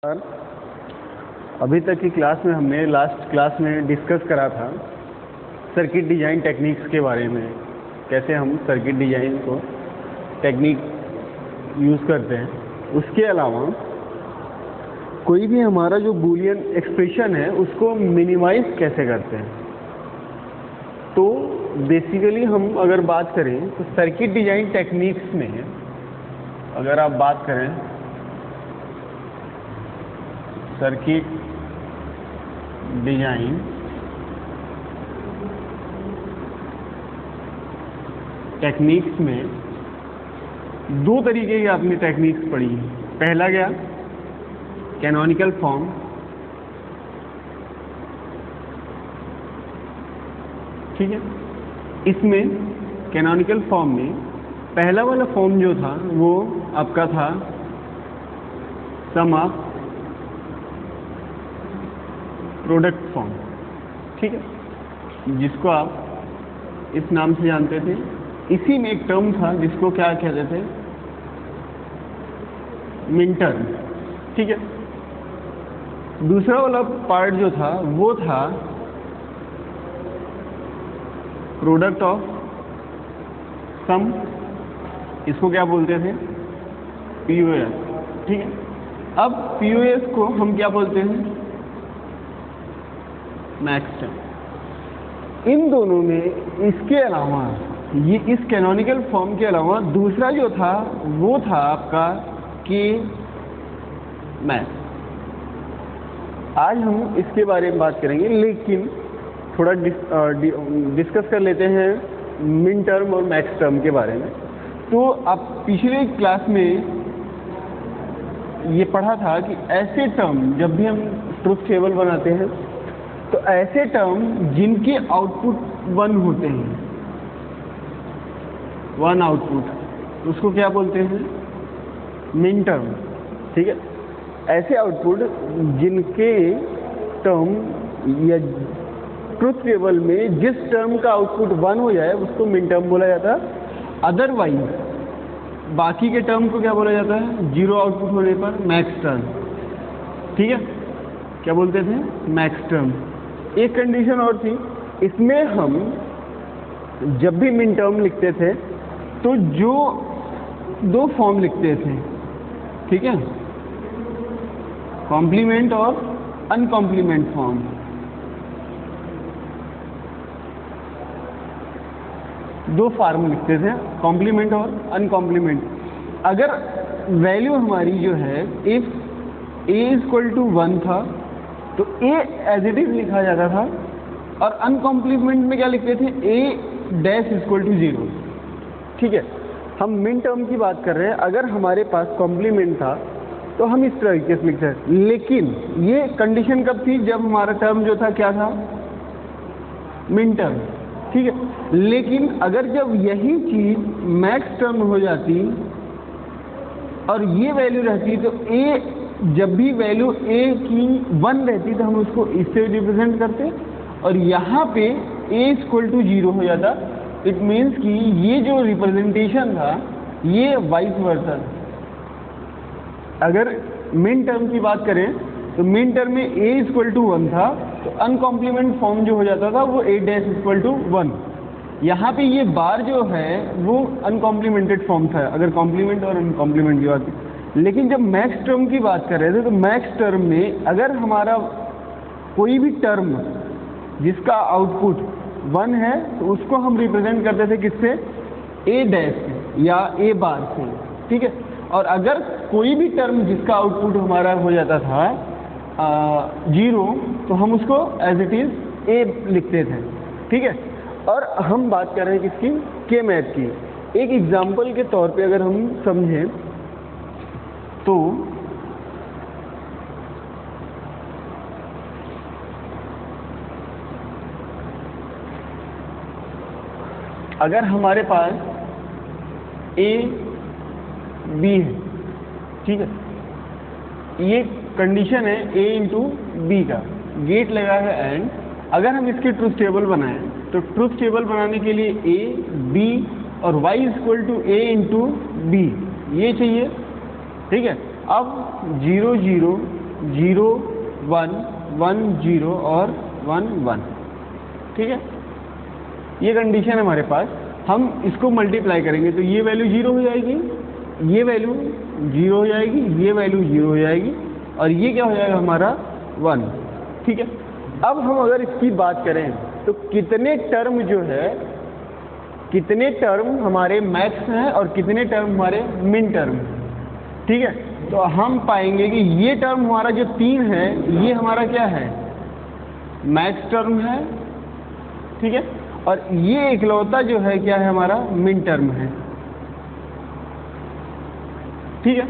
Sir, अभी तक की क्लास में हमने लास्ट क्लास में डिस्कस करा था सर्किट डिज़ाइन टेक्निक्स के बारे में, कैसे हम सर्किट डिज़ाइन को टेक्निक यूज़ करते हैं। उसके अलावा कोई भी हमारा जो बूलियन एक्सप्रेशन है उसको मिनिमाइज कैसे करते हैं। तो बेसिकली हम अगर बात करें तो सर्किट डिज़ाइन टेक्निक्स में अगर आप बात करें सर्किट डिज़ाइन टेक्निक्स में दो तरीके की आपने टेक्निक्स पढ़ी। पहला क्या, कैनोनिकल फॉर्म, ठीक है। इसमें कैनोनिकल फॉर्म में पहला वाला फॉर्म जो था वो आपका था सम ऑफ प्रोडक्ट फॉर्म, ठीक है, जिसको आप इस नाम से जानते थे। इसी में एक टर्म था जिसको क्या कहते थे, मिन टर्म, ठीक है। दूसरा वाला पार्ट जो था वो था प्रोडक्ट ऑफ सम, इसको क्या बोलते थे, पीओएस, ठीक है। अब पीओएस को हम क्या बोलते हैं, मैक्स टर्म। इन दोनों में इसके अलावा ये इस कैनोनिकल फॉर्म के अलावा दूसरा जो था वो था आपका के मैक्स। आज हम इसके बारे में बात करेंगे, लेकिन थोड़ा डिस्कस कर लेते हैं मिन टर्म और मैक्स टर्म के बारे में। तो आप पिछले क्लास में ये पढ़ा था कि ऐसे टर्म जब भी हम ट्रुथ टेबल बनाते हैं तो ऐसे टर्म जिनके आउटपुट 1 होते हैं, 1 आउटपुट, उसको क्या बोलते हैं, मिन टर्म, ठीक है। ऐसे आउटपुट जिनके टर्म या ट्रुथ टेबल में जिस टर्म का आउटपुट 1 हो जाए उसको मिन टर्म बोला जाता है। अदरवाइज बाकी के टर्म को क्या बोला जाता है, 0 आउटपुट होने पर मैक्स टर्म, ठीक है। क्या बोलते थे, मैक्स टर्म। एक कंडीशन और थी, इसमें हम जब भी मिन टर्म लिखते थे तो जो दो फॉर्म लिखते थे, ठीक है, कॉम्प्लीमेंट और अनकॉम्प्लीमेंट फॉर्म। दो फॉर्म लिखते थे, कॉम्प्लीमेंट और अनकॉम्प्लीमेंट। अगर वैल्यू हमारी जो है इफ a = 1 था तो a एज इट इज लिखा जाता था, और अनकॉम्प्लीमेंट में क्या लिखते थे, a' = 0, ठीक है। हम मिन टर्म की बात कर रहे हैं, अगर हमारे पास कॉम्प्लीमेंट था तो हम इस तरीके से लिखते हैं। लेकिन ये कंडीशन कब थी, जब हमारा टर्म जो था क्या था, मिन टर्म, ठीक है। लेकिन अगर जब यही चीज मैक्स टर्म हो जाती और ये वैल्यू रहती तो a, जब भी वैल्यू a की 1 रहती तो हम उसको इससे रिप्रेजेंट करते, और यहाँ पे a = 0 हो जाता। इट मीन्स कि ये जो रिप्रेजेंटेशन था ये वाइस वर्सा। अगर मिन टर्म की बात करें तो मिन टर्म में a = 1 था तो अनकॉम्प्लीमेंट फॉर्म जो हो जाता था वो a' = 1। यहाँ पे ये बार जो है वो अनकॉम्प्लीमेंटेड फॉर्म था, अगर कॉम्प्लीमेंट और अनकॉम्प्लीमेंट की बात की। लेकिन जब मैक्स टर्म की बात कर रहे थे तो मैक्स टर्म में अगर हमारा कोई भी टर्म जिसका आउटपुट 1 है तो उसको हम रिप्रेजेंट करते थे किससे, a' या a बार से, ठीक है। और अगर कोई भी टर्म जिसका आउटपुट हमारा हो जाता था 0 तो हम उसको एज इट इज a लिखते थे, ठीक है। और हम बात कर रहे हैं किसकी, के मैथ की। एक एग्जाम्पल के तौर पे अगर हम समझें तो अगर हमारे पास a b है, ठीक है, ये कंडीशन है a × b का, गेट लगा है एंड। अगर हम इसके ट्रुथ टेबल बनाएं तो ट्रुथ टेबल बनाने के लिए a b और y = a × b ये चाहिए, ठीक है। अब 0 0 0 1 1 0 और 1 1। ठीक है, ये कंडीशन है हमारे पास। हम इसको मल्टीप्लाई करेंगे तो ये वैल्यू 0 हो जाएगी, ये वैल्यू 0 हो जाएगी, ये वैल्यू 0 हो जाएगी, और ये क्या हो जाएगा हमारा 1। ठीक है, अब हम अगर इसकी बात करें तो कितने टर्म जो है, कितने टर्म हमारे मैक्स हैं और कितने टर्म हमारे मिन टर्म। ठीक है, तो हम पाएंगे कि ये टर्म हमारा जो 3 है, ये हमारा क्या है, मैक्स टर्म है। ठीक है, और ये इकलौता जो है क्या है, हमारा मिन टर्म है। ठीक है,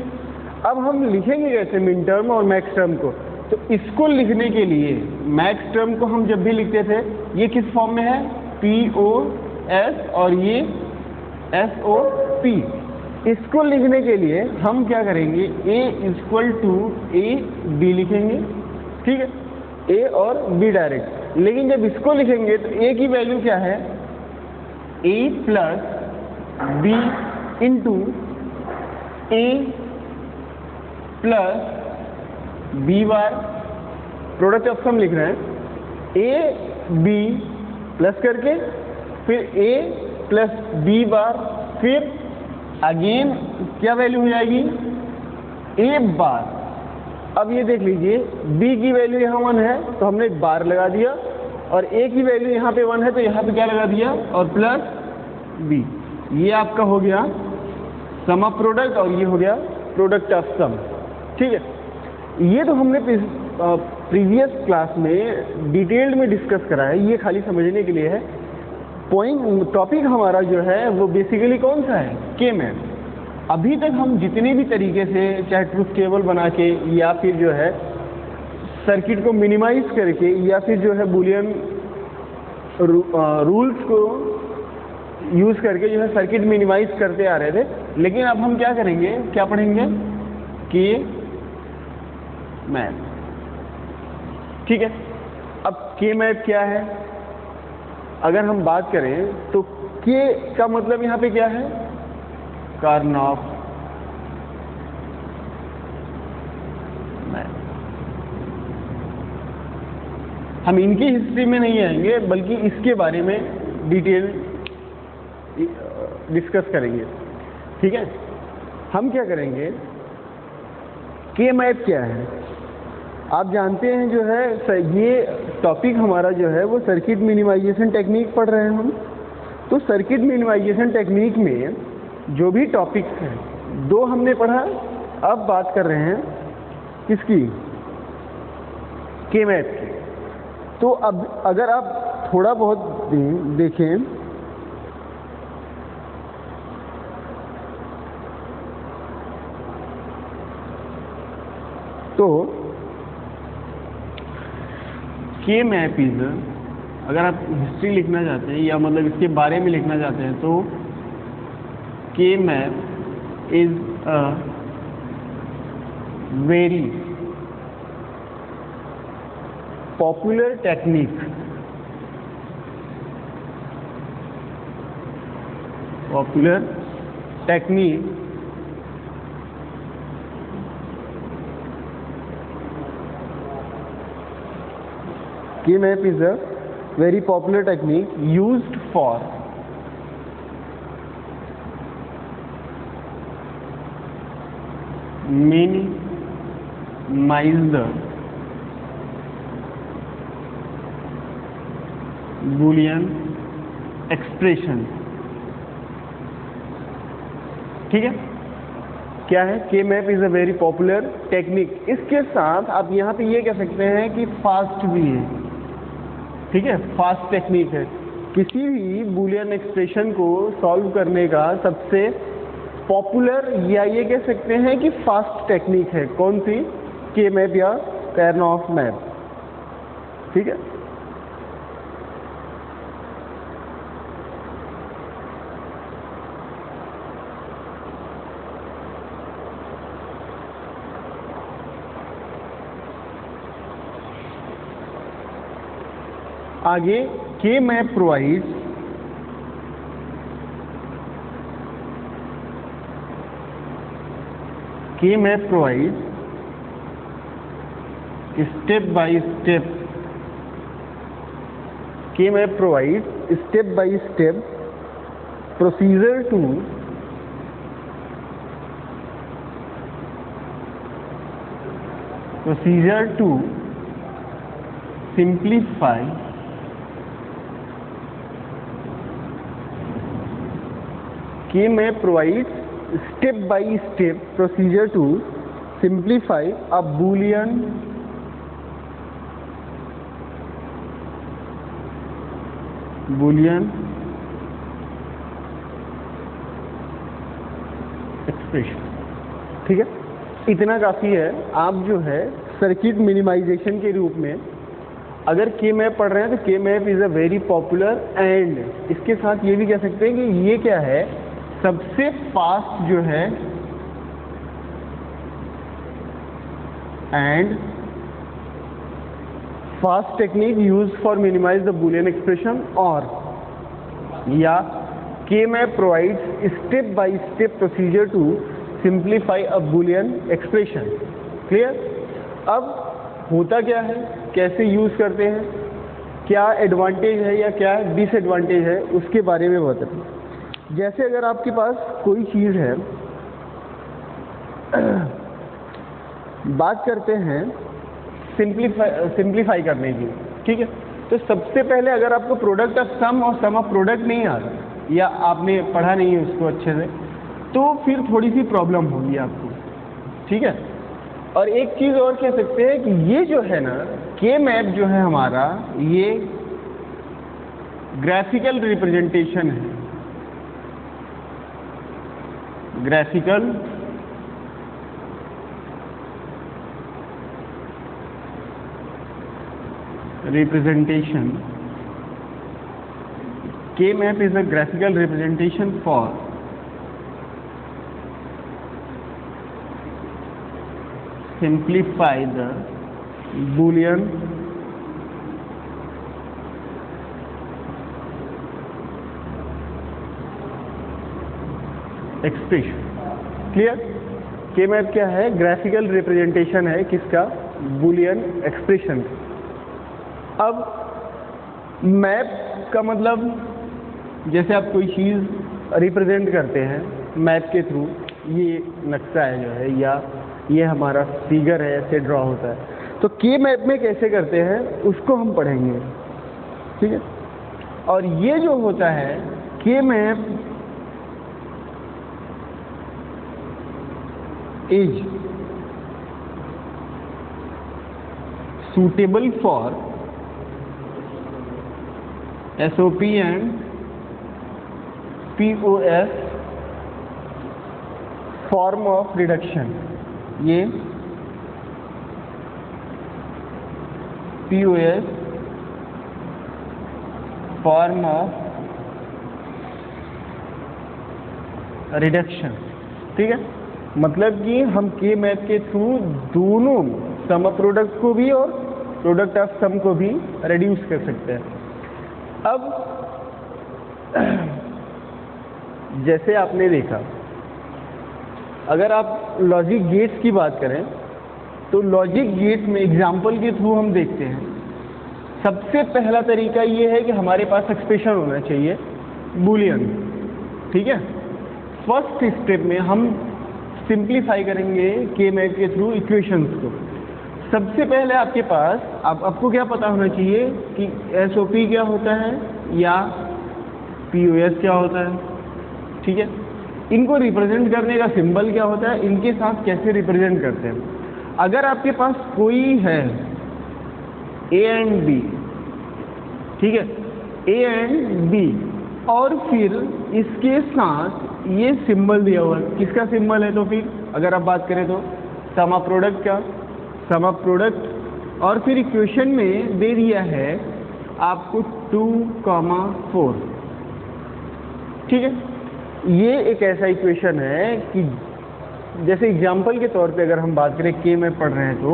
अब हम लिखेंगे कैसे मिन टर्म और मैक्स टर्म को? तो इसको लिखने के लिए मैक्स टर्म को हम जब भी लिखते थे, ये किस फॉर्म में है, POS और ये SOP। इसको लिखने के लिए हम क्या करेंगे, A = A B लिखेंगे। ठीक है, A और B डायरेक्ट। लेकिन जब इसको लिखेंगे तो A की वैल्यू क्या है, A + B × A + B bar, product of sum लिख रहे हैं, A B प्लस करके फिर A + B बार, फिर अगेन क्या वैल्यू हो जाएगी, A बार। अब ये देख लीजिए, B की वैल्यू यहाँ 1 है तो हमने एक बार लगा दिया, और A की वैल्यू यहाँ पे 1 है तो यहाँ पे क्या लगा दिया, और प्लस B। ये आपका हो गया सम ऑफ प्रोडक्ट और ये हो गया प्रोडक्ट ऑफ सम। ठीक है, ये तो हमने प्रीवियस क्लास में डिटेल्ड में डिस्कस करा है, ये खाली समझने के लिए है। पॉइंट टॉपिक हमारा जो है वो बेसिकली कौन सा है, के मैप। अभी तक हम जितने भी तरीके से, चाहे ट्रुथ टेबल बना के या फिर जो है सर्किट को मिनिमाइज करके या फिर जो है बुलियन रूल्स को यूज़ करके जो है सर्किट मिनिमाइज करते आ रहे थे, लेकिन अब हम क्या करेंगे, क्या पढ़ेंगे, के मैप। ठीक है, अब के मैप क्या है, अगर हम बात करें तो के का मतलब यहाँ पे क्या है, कार्नॉफ मैप। हम इनकी हिस्ट्री में नहीं आएंगे, बल्कि इसके बारे में डिटेल डिस्कस करेंगे। ठीक है, हम क्या करेंगे, के मैप क्या है। आप जानते हैं जो है, ये टॉपिक हमारा जो है वो सर्किट मिनिमाइजेशन टेक्निक पढ़ रहे हैं हम। तो सर्किट मिनिमाइजेशन टेक्निक में जो भी टॉपिक्स हैं, 2 हमने पढ़ा, अब बात कर रहे हैं किसकी, के मैप की। तो अब अगर आप थोड़ा बहुत देखें तो के मैप इज, अगर आप हिस्ट्री लिखना चाहते हैं या मतलब इसके बारे में लिखना चाहते हैं, तो K map is a very popular technique, K map is a very popular technique used for minimize the Boolean expression। ठीक है, क्या है, K map is a very popular technique. इसके साथ आप यहाँ पे ये कह सकते हैं कि फास्ट भी है। ठीक है, फास्ट टेक्निक है, किसी भी बूलियन एक्सप्रेशन को सॉल्व करने का सबसे पॉपुलर या ये कह सकते हैं कि फास्ट टेक्निक है। कौन सी, के मैप या कार्नॉफ मैप। ठीक है, आगे, के map provides step by step, K-map provides step by step procedure to simplify K-map provides step by step procedure to simplify a Boolean expression. ठीक है, इतना काफ़ी है। आप जो है सर्किट मिनिमाइजेशन के रूप में अगर के मैप पढ़ रहे हैं तो K map is a very popular, and इसके साथ ये भी कह सकते हैं कि ये क्या है, सबसे फास्ट जो है and fast technique use for minimize the Boolean expression, और या K map provides step by step procedure to simplify a Boolean expression. Clear? अब होता क्या है, कैसे यूज करते हैं, क्या एडवांटेज है या क्या डिसएडवांटेज है, उसके बारे में बताते हैं। जैसे अगर आपके पास कोई चीज़ है, बात करते हैं सिंप्लीफाई करने की, ठीक है, तो सबसे पहले अगर आपको प्रोडक्ट ऑफ सम और सम ऑफ प्रोडक्ट नहीं आ रहा या आपने पढ़ा नहीं है उसको अच्छे से, तो फिर थोड़ी सी प्रॉब्लम होगी आपको। ठीक है, और एक चीज़ और कह सकते हैं कि ये जो है ना, के मैप जो है हमारा, ये ग्राफिकल रिप्रेजेंटेशन है। Graphical representation, K-map is a graphical representation for simplify the Boolean expression। Clear? K-map क्या है? ग्राफिकल रिप्रेजेंटेशन है किसका? Boolean expression. अब मैप का मतलब, जैसे आप कोई चीज़ रिप्रेजेंट करते हैं मैप के थ्रू, ये नक्शा है जो है, या ये हमारा फिगर है, ऐसे ड्रॉ होता है, तो के मैप में कैसे करते हैं उसको हम पढ़ेंगे। ठीक है, और ये जो होता है K map is suitable for SOP and POS form of reduction। ये POS form of reduction। ठीक है, मतलब कि हम के मैप के थ्रू दोनों सम ऑफ प्रोडक्ट को भी और प्रोडक्ट ऑफ सम को भी रिड्यूस कर सकते हैं। अब जैसे आपने देखा, अगर आप लॉजिक गेट्स की बात करें तो लॉजिक गेट में एग्जाम्पल के थ्रू हम देखते हैं। सबसे पहला तरीका ये है कि हमारे पास एक्सप्रेशन होना चाहिए बूलियन। ठीक है, फर्स्ट स्टेप में हम सिंप्लीफाई करेंगे के मैप के थ्रू इक्वेशंस को। सबसे पहले आपके पास आपको क्या पता होना चाहिए कि SOP क्या होता है या POS क्या होता है। ठीक है, इनको रिप्रेजेंट करने का सिंबल क्या होता है, इनके साथ कैसे रिप्रेजेंट करते हैं। अगर आपके पास कोई है A एंड B, ठीक है, A एंड B, और फिर इसके साथ ये सिंबल दिया हुआ है, किसका सिंबल है, तो फिर अगर आप बात करें तो सम ऑफ प्रोडक्ट का, सम ऑफ प्रोडक्ट, और फिर इक्वेशन में दे दिया है आपको 2,4। ठीक है, ये एक ऐसा इक्वेशन है कि जैसे एग्जाम्पल के तौर पे अगर हम बात करें के में पढ़ रहे हैं तो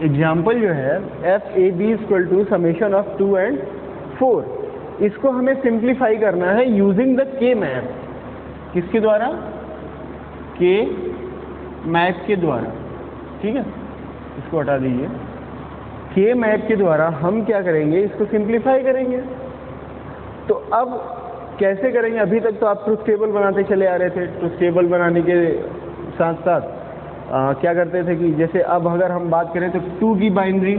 एग्जाम्पल जो है FAB = summation of 2 and 4, इसको हमें सिंप्लीफाई करना है यूजिंग द के मैप। किसके द्वारा? के मैप के द्वारा। ठीक है, इसको हटा दीजिए। के मैप के द्वारा हम क्या करेंगे, इसको सिंप्लीफाई करेंगे। तो अब कैसे करेंगे, अभी तक तो आप ट्रुथ टेबल बनाते चले आ रहे थे। ट्रुथ टेबल बनाने के साथ साथ क्या करते थे कि जैसे अब अगर हम बात करें तो 2 की बाइनरी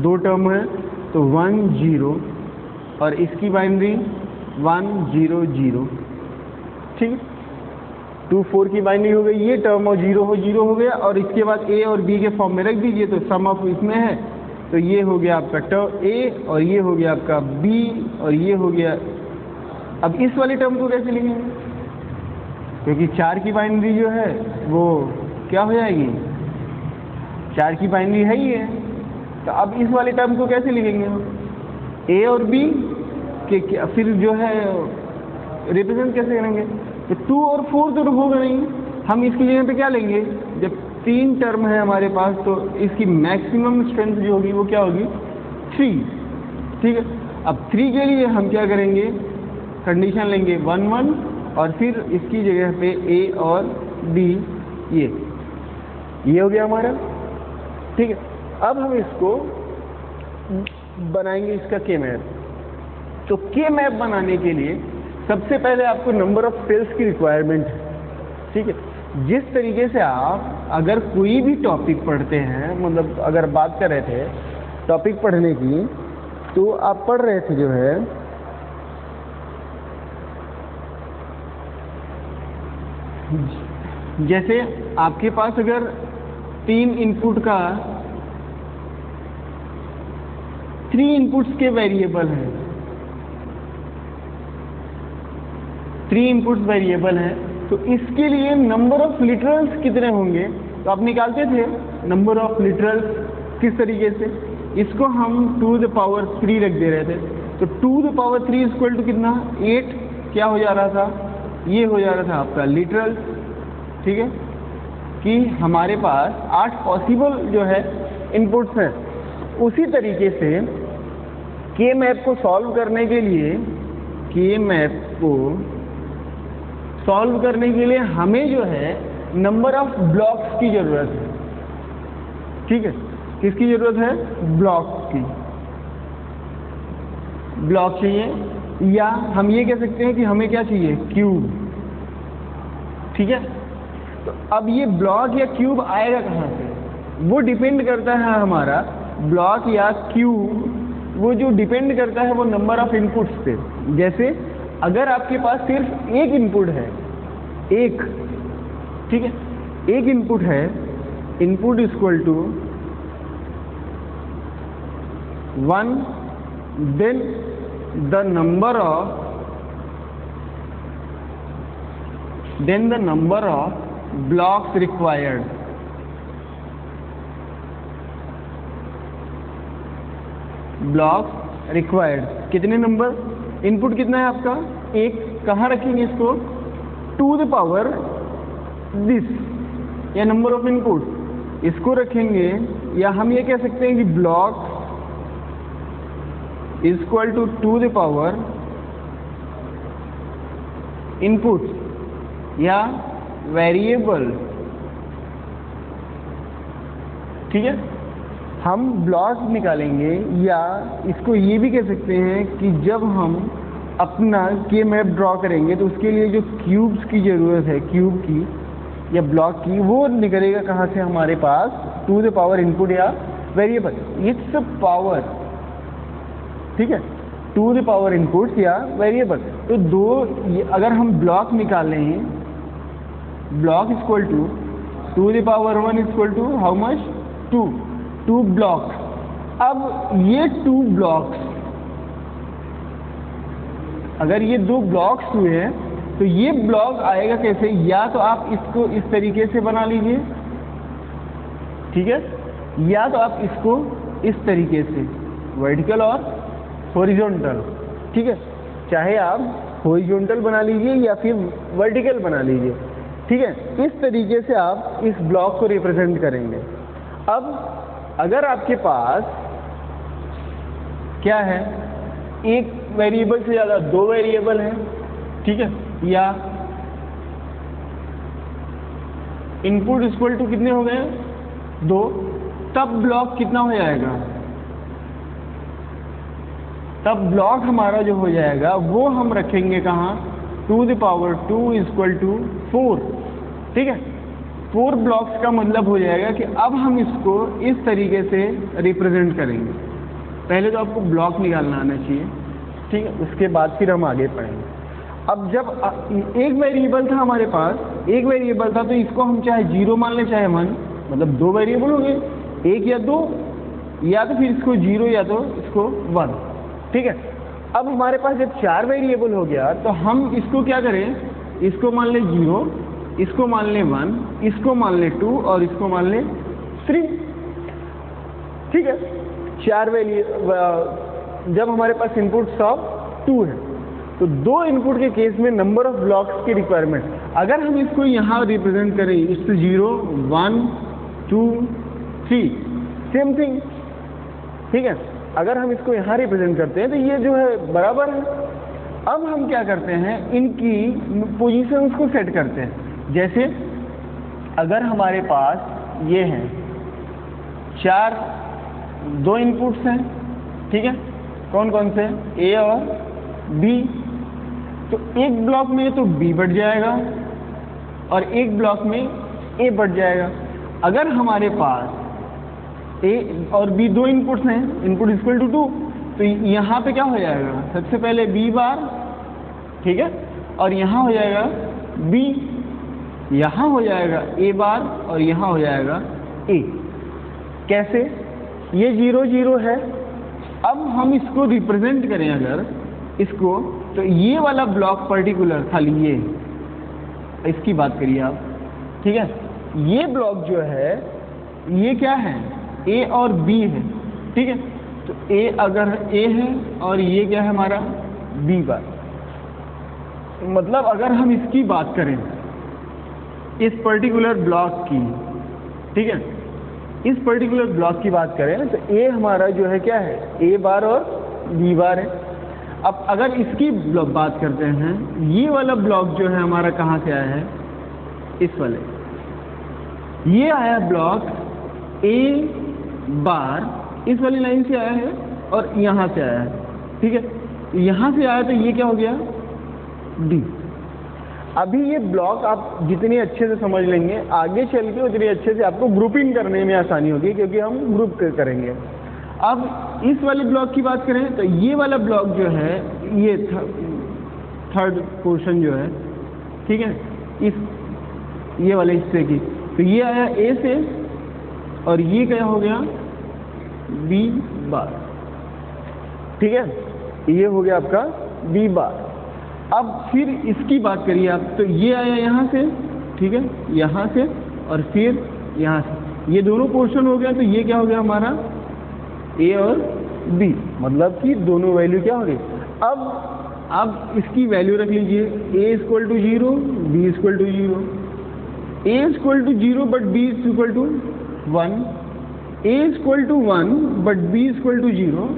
2 टर्म है तो 1 0 और इसकी बाइनरी 1 0 0, ठीक है। 2 4 की बाइनरी हो गई ये टर्म और 0 हो गया, और इसके बाद ए और बी के फॉर्म में रख दीजिए तो सम ऑफ इसमें है तो ये हो गया आपका टर्म ए और ये हो गया आपका बी और ये हो गया। अब इस वाली टर्म को कैसे लिखेंगे, क्योंकि 4 की बाइनरी जो है वो क्या हो जाएगी, 4 की बाइनरी है ही है। तो अब इस वाली टर्म को कैसे लिखेंगे हम, ए और बी के फिर जो है रिप्रेजेंट कैसे करेंगे। तो 2 और 4 तो होगा नहीं, हम इसकी जगह पे क्या लेंगे, जब 3 टर्म है हमारे पास तो इसकी मैक्सिमम स्ट्रेंथ जो होगी वो क्या होगी 3, ठीक है। अब 3 के लिए हम क्या करेंगे, कंडीशन लेंगे 1 1 और फिर इसकी जगह पे ए और बी ये हो गया हमारा, ठीक है। अब हम इसको बनाएंगे इसका के मैप। तो के मैप बनाने के लिए सबसे पहले आपको नंबर ऑफ सेल्स की रिक्वायरमेंट है, ठीक है। जिस तरीके से आप अगर कोई भी टॉपिक पढ़ते हैं, मतलब अगर बात कर रहे थे टॉपिक पढ़ने की, तो आप पढ़ रहे थे जो है जैसे आपके पास अगर 3 इनपुट्स के वेरिएबल हैं, 3 इनपुट्स वेरिएबल हैं, तो इसके लिए नंबर ऑफ लिटरल्स कितने होंगे, तो आप निकालते थे नंबर ऑफ लिटरल्स किस तरीके से, इसको हम 2 द पावर 3 रख दे रहे थे। तो 2 द पावर 3 इक्वल टू कितना 8 क्या हो जा रहा था, ये हो जा रहा था आपका लिटरल्स, ठीक है, कि हमारे पास 8 पॉसिबल जो है इनपुट्स हैं। उसी तरीके से के मैप को सॉल्व करने के लिए हमें जो है नंबर ऑफ ब्लॉक्स की जरूरत है, ठीक है। किसकी जरूरत है, ब्लॉक्स की, ब्लॉक चाहिए, या हम ये कह सकते हैं कि हमें क्या चाहिए, क्यूब, ठीक है। तो अब ये ब्लॉक या क्यूब आएगा कहाँ से, वो डिपेंड करता है हमारा ब्लॉक या क्यूब, वो जो डिपेंड करता है वो नंबर ऑफ इनपुट्स पे। जैसे अगर आपके पास सिर्फ एक इनपुट है, एक, ठीक है, एक इनपुट है, input equal to 1 then the number of blocks required, blocks required कितने नंबर, इनपुट कितना है आपका एक, कहाँ रखेंगे इसको, 2 द पावर दिस या नंबर ऑफ इनपुट इसको रखेंगे, या हम ये कह सकते हैं कि block equal to 2 the power input या वेरिएबल, ठीक है। हम ब्लॉक निकालेंगे, या इसको ये भी कह सकते हैं कि जब हम अपना के मैप ड्रॉ करेंगे तो उसके लिए जो क्यूब्स की ज़रूरत है, क्यूब की या ब्लॉक की, वो निकलेगा कहाँ से हमारे पास, 2 द पावर इनपुट या वेरिएबल, इट्स पावर, ठीक है, 2 द पावर इनपुट या वेरिएबल। तो अगर हम ब्लॉक निकालें, block equal to 2 the power 1 equal to how much, 2 blocks. अब ये 2 ब्लॉक्स, अगर ये 2 ब्लॉक्स हुए हैं तो ये ब्लॉक आएगा कैसे, या तो आप इसको इस तरीके से बना लीजिए, ठीक है, या तो आप इसको इस तरीके से वर्टिकल और हॉरिजॉन्टल, ठीक है, चाहे आप हॉरिजॉन्टल बना लीजिए या फिर वर्टिकल बना लीजिए, ठीक है। इस तरीके से आप इस ब्लॉक को रिप्रेजेंट करेंगे। अब अगर आपके पास क्या है, एक वेरिएबल से ज़्यादा 2 वेरिएबल हैं, ठीक है, या इनपुट इक्वल टू कितने हो गए 2, तब ब्लॉक कितना हो जाएगा, तब ब्लॉक हमारा जो हो जाएगा वो हम रखेंगे कहाँ, two the power 2 equal to 4। ठीक है, 4 ब्लॉक्स का मतलब हो जाएगा कि अब हम इसको इस तरीके से रिप्रेजेंट करेंगे। पहले तो आपको ब्लॉक निकालना आना चाहिए, ठीक है, उसके बाद फिर हम आगे पढ़ेंगे। अब जब एक वेरिएबल था हमारे पास, एक वेरिएबल था, तो इसको हम चाहे 0 मान लें चाहे 1, मतलब 2 वेरिएबल हो गए, 1 या 2, या तो फिर इसको 0 या तो इसको 1। ठीक है, अब हमारे पास जब 4 वेरिएबल हो गया तो हम इसको क्या करें, इसको मान लें 0, इसको मान लें 1, इसको मान लें 2 और इसको मान लें 3। ठीक है, 4 वेरिएबल, जब हमारे पास इनपुट सब 2 है तो 2 इनपुट के केस में नंबर ऑफ ब्लॉक्स की रिक्वायरमेंट, अगर हम इसको यहाँ रिप्रेजेंट करें, इससे 0 1 2 3 सेम थिंग। ठीक है, अगर हम इसको यहाँ रिप्रेजेंट करते हैं तो ये जो है बराबर है। अब हम क्या करते हैं, इनकी पोजीशंस को सेट करते हैं। जैसे अगर हमारे पास ये हैं 4 2 इनपुट्स हैं, ठीक है, कौन कौन से, ए और बी, तो एक ब्लॉक में तो बी बढ़ जाएगा और एक ब्लॉक में ए बढ़ जाएगा। अगर हमारे पास ए और बी 2 इनपुट्स हैं, इनपुट इक्वल टू 2, तो यहाँ पे क्या हो जाएगा, सबसे पहले बी बार, ठीक है, और यहाँ हो जाएगा बी, यहाँ हो जाएगा ए बार और यहाँ हो जाएगा ए। कैसे, ये 0 0 है। अब हम इसको रिप्रेजेंट करें अगर इसको, तो ये वाला ब्लॉक पर्टिकुलर, खाली ये, इसकी बात करिए आप, ठीक है, ये ब्लॉक जो है ये क्या है, ए और बी है। ठीक है, तो ए अगर ए है और ये क्या है हमारा बी बार, मतलब अगर हम इसकी बात करें इस पर्टिकुलर ब्लॉक की, ठीक है, इस पर्टिकुलर ब्लॉक की बात करें तो ए हमारा जो है क्या है, ए बार और बी बार है। अब अगर इसकी बात करते हैं, ये वाला ब्लॉक जो है हमारा कहाँ से आया है, इस वाले, ये आया ब्लॉक ए बार इस वाली लाइन से आया है और यहाँ से आया है। ठीक है, यहाँ से आया तो ये क्या हो गया, डी। अभी ये ब्लॉक आप जितने अच्छे से समझ लेंगे, आगे चल के उतने अच्छे से आपको ग्रुपिंग करने में आसानी होगी, क्योंकि हम ग्रुप करेंगे। अब इस वाले ब्लॉक की बात करें तो ये वाला ब्लॉक जो है, ये थर्ड पोर्शन जो है, ठीक है, ये वाले हिस्से की, तो ये आया ए से और ये क्या हो गया, बी बार। ठीक है, ये हो गया आपका बी बार। अब फिर इसकी बात करिए आप, तो ये आया यहाँ से, ठीक है, यहाँ से और फिर यहाँ से, ये दोनों पोर्शन हो गया, तो ये क्या हो गया हमारा ए और बी, मतलब कि दोनों वैल्यू क्या हो गई। अब इसकी वैल्यू रख लीजिए, A equal to 0, B equal to 0, A equal to 0 but B equal to 1, A equal to 1 but B equal to 0,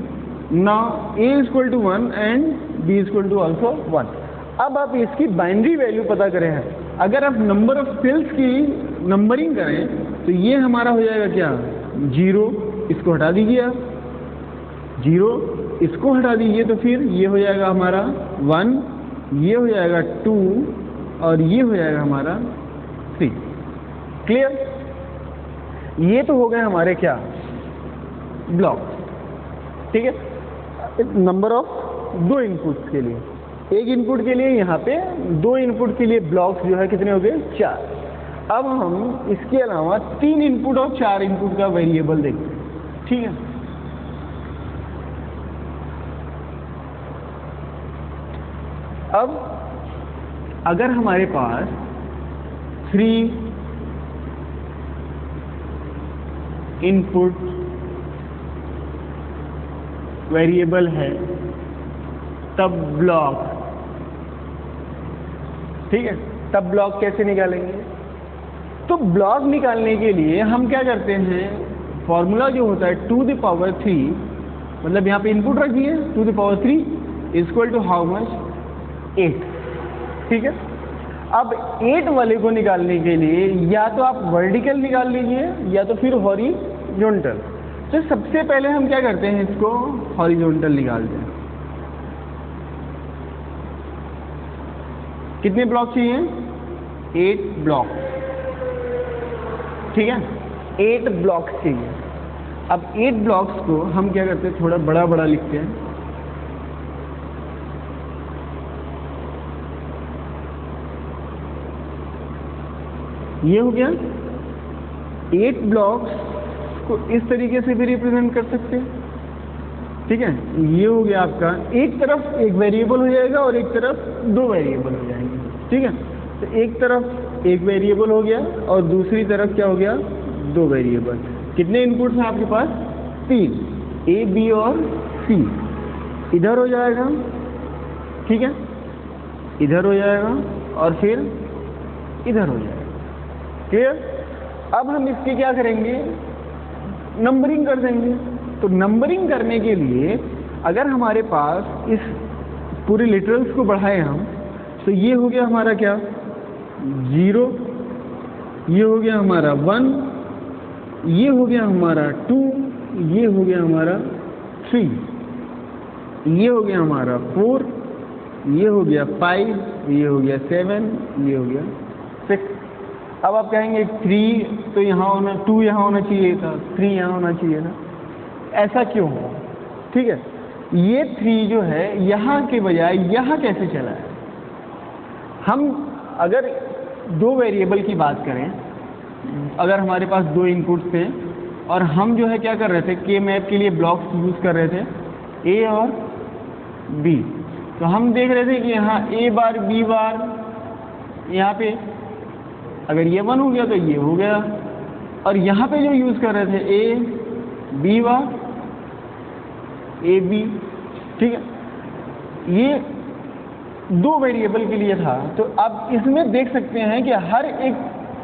now A equal to 1 and B equal to also 1। अब आप इसकी बाइनरी वैल्यू पता करें, अगर आप number of sales की numbering करें तो ये हमारा हो जाएगा क्या, 0, इसको हटा दीजिए आप, 0 इसको हटा दीजिए, तो फिर ये हो जाएगा हमारा 1, ये हो जाएगा 2 और ये हो जाएगा हमारा 3। क्लियर, ये तो हो गए हमारे क्या, ब्लॉक। ठीक है, नंबर ऑफ 2 इनपुट्स के लिए, एक इनपुट के लिए यहाँ पे 2 इनपुट के लिए ब्लॉक्स जो है कितने हो गए, 4। अब हम इसके अलावा 3 इनपुट और 4 इनपुट का वेरिएबल देखते हैं। ठीक है, अब अगर हमारे पास 3 इनपुट वेरिएबल है, तब ब्लॉक, ठीक है, तब ब्लॉक कैसे निकालेंगे। तो ब्लॉक निकालने के लिए हम क्या करते हैं, फॉर्मूला जो होता है 2 द पावर 3, मतलब यहाँ पे इनपुट रखिए 2 the power 3 equal to how much, 8। ठीक है, अब 8 वाले को निकालने के लिए या तो आप वर्टिकल निकाल लीजिए या तो फिर हॉरिजॉन्टल। तो सबसे पहले हम क्या करते हैं, इसको हॉरिजॉन्टल निकालते हैं। कितने ब्लॉक चाहिए? 8 ब्लॉक, ठीक है, 8 ब्लॉक चाहिए। अब 8 ब्लॉक्स को हम क्या करते हैं, थोड़ा बड़ा बड़ा लिखते हैं। ये हो गया। 8 ब्लॉक्स को इस तरीके से भी रिप्रेजेंट कर सकते हैं, ठीक है। ये हो गया आपका, एक तरफ एक वेरिएबल हो जाएगा और एक तरफ 2 वेरिएबल हो जाएंगे, ठीक है। तो एक तरफ एक वेरिएबल हो गया और दूसरी तरफ क्या हो गया, 2 वेरिएबल। कितने इनपुट्स हैं आपके पास? 3, ए, बी और सी। इधर हो जाएगा, ठीक है, इधर हो जाएगा और फिर इधर हो जाएगा, क्लियर। अब हम इसके क्या करेंगे, नंबरिंग कर देंगे। तो नंबरिंग करने के लिए अगर हमारे पास इस पूरे लिटरल्स को बढ़ाए हम, तो ये हो गया हमारा क्या, 0, ये हो गया हमारा 1, ये हो गया हमारा 2, ये हो गया हमारा 3, ये हो गया हमारा 4, ये हो गया 5, ये हो गया 7, ये हो गया 6। अब आप कहेंगे 3 तो यहाँ होना, 2 यहाँ होना चाहिए था, 3 यहाँ होना चाहिए था, ऐसा क्यों हो, ठीक है। ये 3 जो है यहाँ के बजाय यहाँ कैसे चला है? हम अगर 2 वेरिएबल की बात करें, अगर हमारे पास 2 इनपुट्स थे और हम जो है क्या कर रहे थे, के मैप के लिए ब्लॉक्स यूज़ कर रहे थे, ए और बी। तो हम देख रहे थे कि यहाँ ए बार बी बार, यहाँ पे अगर ये 1 हो गया तो ये हो गया, और यहाँ पे जो यूज़ कर रहे थे ए बी बार ए बी, ठीक है। ये 2 वेरिएबल के लिए था। तो अब इसमें देख सकते हैं कि हर एक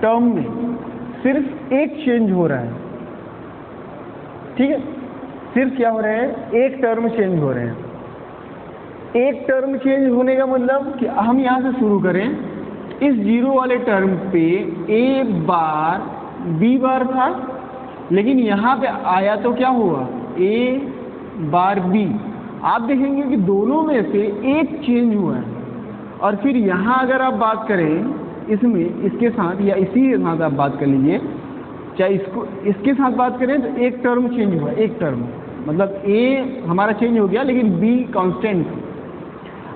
टर्म में सिर्फ एक चेंज हो रहा है, ठीक है। सिर्फ क्या हो रहे हैं, एक टर्म चेंज हो रहे हैं। एक टर्म चेंज होने का मतलब कि हम यहाँ से शुरू करें, इस 0 वाले टर्म पे ए बार बी बार था, लेकिन यहाँ पे आया तो क्या हुआ, ए बार बी। आप देखेंगे कि दोनों में से एक चेंज हुआ है। और फिर यहाँ अगर आप बात करें इसमें, इसके साथ या इसी के साथ आप बात कर लीजिए, चाहे इसको इसके साथ बात करें, तो एक टर्म चेंज हुआ, एक टर्म मतलब ए हमारा चेंज हो गया लेकिन बी कांस्टेंट।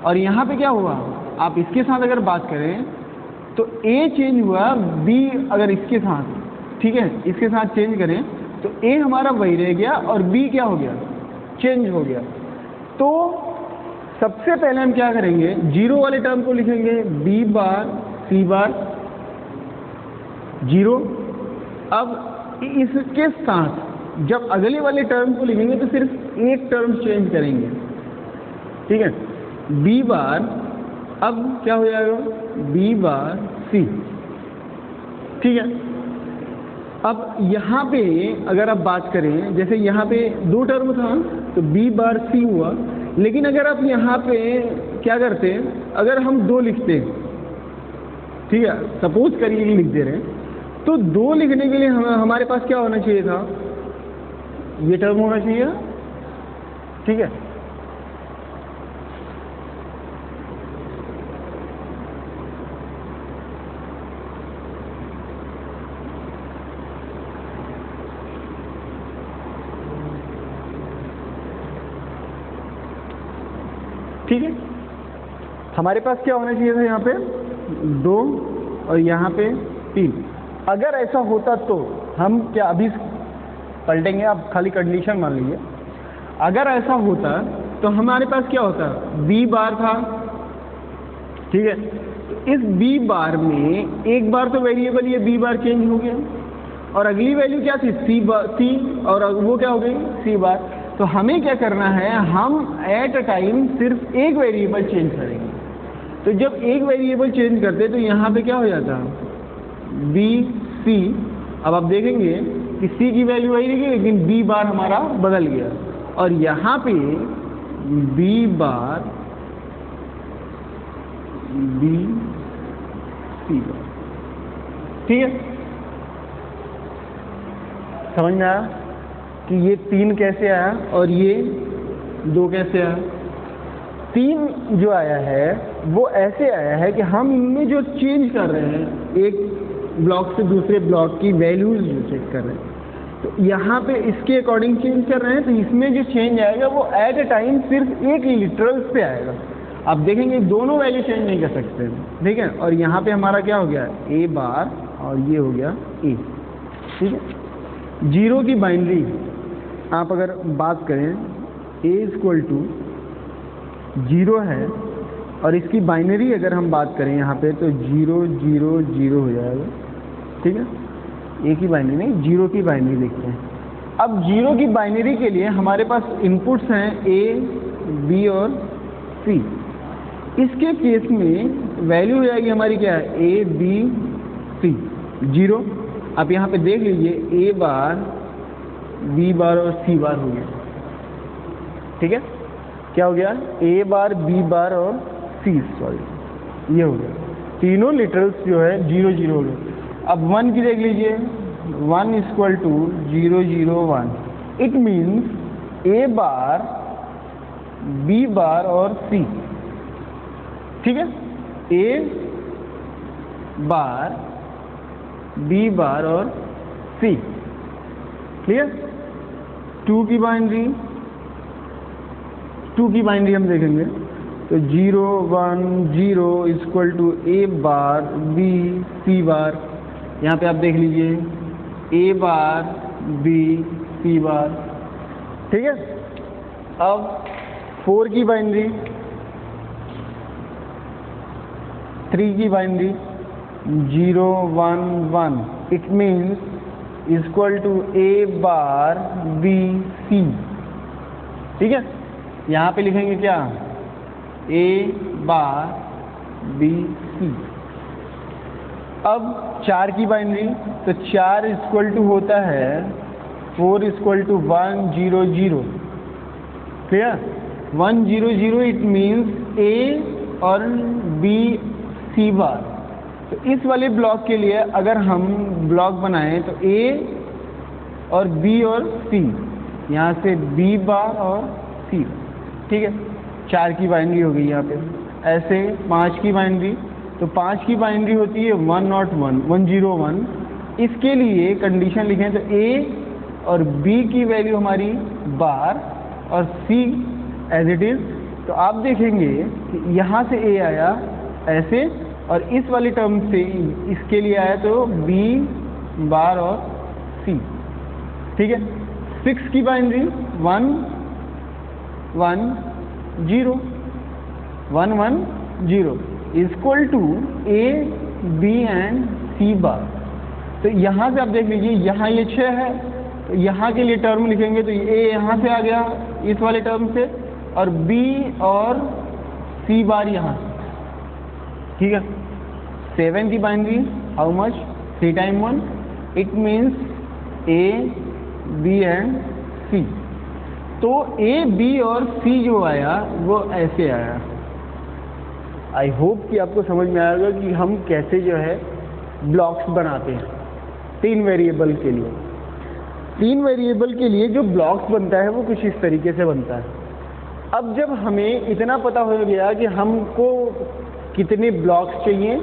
और यहाँ पे क्या हुआ, आप इसके साथ अगर बात करें तो ए चेंज हुआ, बी अगर इसके साथ, ठीक है, इसके साथ चेंज करें तो ए हमारा वही रह गया और बी क्या हो गया, चेंज हो गया। तो सबसे पहले हम क्या करेंगे, 0 वाले टर्म को लिखेंगे बी बार सी बार 0। अब इसके साथ जब अगले वाले टर्म को लिखेंगे तो सिर्फ एक टर्म चेंज करेंगे, ठीक है, बी बार। अब क्या हो जाएगा, बी बार सी, ठीक है। अब यहाँ पे अगर आप बात करें, जैसे यहाँ पे 2 टर्म था तो बी बार सी हुआ, लेकिन अगर आप यहाँ पे क्या करते हैं, अगर हम 2 लिखते हैं, ठीक है, सपोज करिए लिख दे रहे हैं, तो 2 लिखने के लिए हमारे पास क्या होना चाहिए था, ये टर्म होना चाहिए, ठीक है। ठीक है, हमारे पास क्या होना चाहिए था, यहाँ पे 2 और यहाँ पे 3। अगर ऐसा होता तो हम क्या अभी पलटेंगे, आप खाली कंडीशन मान लीजिए। अगर ऐसा होता तो हमारे पास क्या होता, बी बार था, ठीक है। तो इस बी बार में एक बार तो वेरिएबल ये बी बार चेंज हो गया और अगली वैल्यू क्या थी, सी, और वो क्या हो गई, सी बार। तो हमें क्या करना है, हम एट अ टाइम सिर्फ एक वेरिएबल चेंज करेंगे। तो जब एक वेरिएबल चेंज करते तो यहाँ पे क्या हो जाता, बी सी। अब आप देखेंगे कि सी की वैल्यू वही रहेगी लेकिन बी बार हमारा बदल गया, और यहाँ पे बी बार बी सी बार, ठीक है, समझ में आया। कि ये 3 कैसे आया और ये 2 कैसे आया। 3 जो आया है वो ऐसे आया है कि हम इनमें जो चेंज कर रहे हैं, एक ब्लॉक से दूसरे ब्लॉक की वैल्यूज जो चेक कर रहे हैं, तो यहाँ पे इसके अकॉर्डिंग चेंज कर रहे हैं, तो इसमें जो चेंज आएगा वो एट ए टाइम सिर्फ एक लिटरल्स पे आएगा। आप देखेंगे दोनों वैल्यू चेंज नहीं कर सकते, ठीक है। और यहाँ पे हमारा क्या हो गया, ए बार और ये हो गया ए, ठीक है। जीरो की बाइनरी आप अगर बात करें, ए इक्वल टू 0 है और इसकी बाइनरी अगर हम बात करें यहाँ पे तो 0 0 0 हो जाएगा, ठीक है। ए की बाइनरी नहीं, 0 की बाइनरी देखते हैं। अब 0 की बाइनरी के लिए हमारे पास इनपुट्स हैं ए, बी और सी। इसके केस में वैल्यू हो जाएगी हमारी क्या है, ए, बी, सी, 0। आप यहाँ पे देख लीजिए ए बार, बी बार और सी बार हो गया, ठीक है। क्या हो गया, ए बार, बी बार और सी, सॉरी ये हो गया, तीनों लिटरल्स जो है 0 0 हो गए। अब 1 की देख लीजिए, 1 equal to 0 0 1, it means A bar, B bar और सी, ठीक है। ए बार, बी बार और सी, क्लियर। 2 की बाइनरी, 2 की बाइनरी हम देखेंगे तो 0 1 0 equal to A bar, B, C bar. यहाँ पे आप देख लीजिए ए बार, बी, सी बार, ठीक है। अब 4 की बाइनरी, 3 की binary 0 1 1, it means equal to A bar, B, C, ठीक है। यहाँ पे लिखेंगे क्या, ए बार, बी, सी। अब 4 की बाइनरी, तो 4 इक्वल टू होता है 4 equal to 1 0 0, clear. 1 0 0 it means A और बी, सी बार। तो इस वाले ब्लॉक के लिए अगर हम ब्लॉक बनाएं तो ए और बी और सी, यहाँ से बी बार और सी, ठीक है। 4 की बाइनरी हो गई यहाँ पे। ऐसे 5 की बाइनरी, तो 5 की बाइनरी होती है 1 0 1 1 0 1। इसके लिए कंडीशन लिखें तो ए और बी की वैल्यू हमारी बार और सी एज इट इज़। तो आप देखेंगे कि यहाँ से ए आया ऐसे, और इस वाली टर्म से इसके लिए आया तो बी बार और सी, ठीक है। 6 की binary 1 1 0 1 1 0 equal to A, B and C bar. तो यहाँ से आप देख लीजिए, यहाँ ये 6 है, तो यहाँ के लिए टर्म लिखेंगे तो ए यहाँ से आ गया इस वाले टर्म से, और बी और सी बार यहाँ, ठीक है। 7 की binary how much, 3 time 1, it means A, B and C. तो ए, बी और सी जो आया वो ऐसे आया। आई होप कि आपको समझ में आएगा कि हम कैसे जो है ब्लॉक्स बनाते हैं 3 वेरिएबल के लिए। 3 वेरिएबल के लिए जो ब्लॉक्स बनता है वो कुछ इस तरीके से बनता है। अब जब हमें इतना पता हो गया कि हमको कितने ब्लॉक्स चाहिए,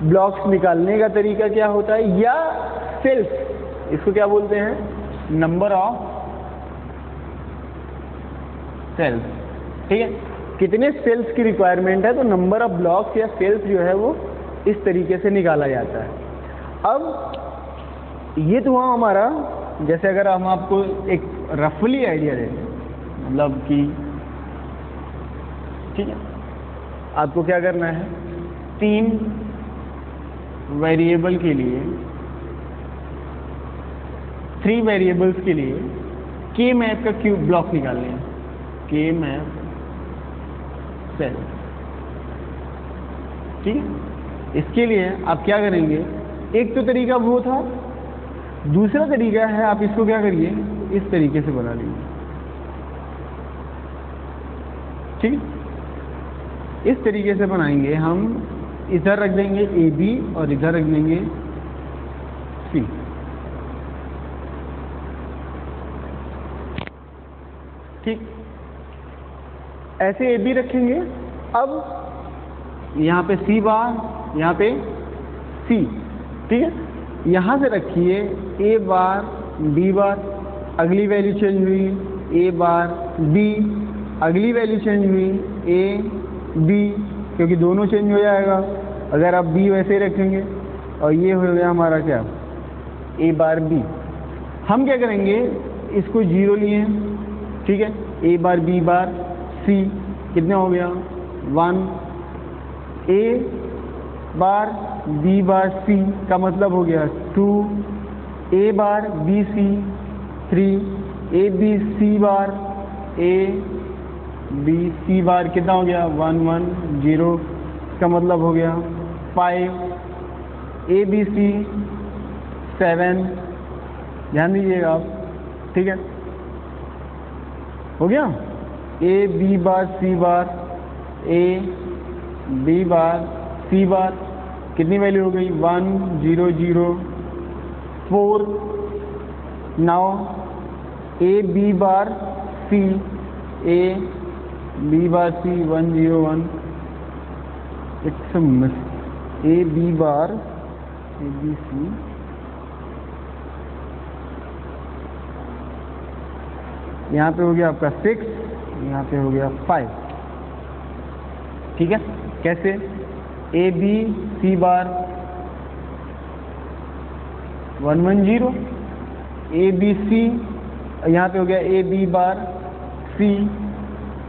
ब्लॉक्स निकालने का तरीका क्या होता है, या सेल्स, इसको क्या बोलते हैं, नंबर ऑफ सेल्स, ठीक है। कितने सेल्स की रिक्वायरमेंट है, तो नंबर ऑफ ब्लॉक्स या सेल्स जो है वो इस तरीके से निकाला जाता है। अब ये तो हुआ हमारा, जैसे अगर हम आपको एक रफली आइडिया दें, मतलब कि ठीक है, आपको क्या करना है, 3 वेरिएबल के लिए, 3 वेरिएबल्स के लिए के मैप का क्यूब ब्लॉक निकालने हैं, के मैप सेल, ठीक है। इसके लिए आप क्या करेंगे, एक तो तरीका वो था, दूसरा तरीका है आप इसको क्या करिए, इस तरीके से बना लीजिए, ठीक है। इस तरीके से बनाएंगे हम, इधर रख देंगे ए बी और इधर रख देंगे सी, ठीक, ऐसे ए बी रखेंगे। अब यहाँ पे सी बार, यहाँ पे सी, ठीक है। यहाँ से रखिए ए बार बी बार, अगली वैल्यू चेंज हुई ए बार बी, अगली वैल्यू चेंज हुई ए बी, क्योंकि दोनों चेंज हो जाएगा अगर आप बी वैसे ही रखेंगे। और ये हो गया हमारा क्या, ए बार बी। हम क्या करेंगे, इसको 0 लिए, ठीक है। ए बार बी बार सी कितना हो गया 1, ए बार बी बार सी का मतलब हो गया 2, A bar B C 3, A B C bar A B C bar कितना हो गया 1 1 0 का मतलब हो गया 5, ए बी सी 7, ध्यान दीजिएगा आप, ठीक है। हो गया A B bar C bar A B bar C बार, कितनी वैल्यू हो गई 1 0 0 4। Now A B bar C, A B bar C 1 0 1, it's a miss, A B bar A B C, यहाँ पे हो गया आपका 6, यहाँ पे हो गया 5, ठीक है। कैसे, ए बी सी बार 1 1 0, ए बी सी, यहाँ पे हो गया A B bar C,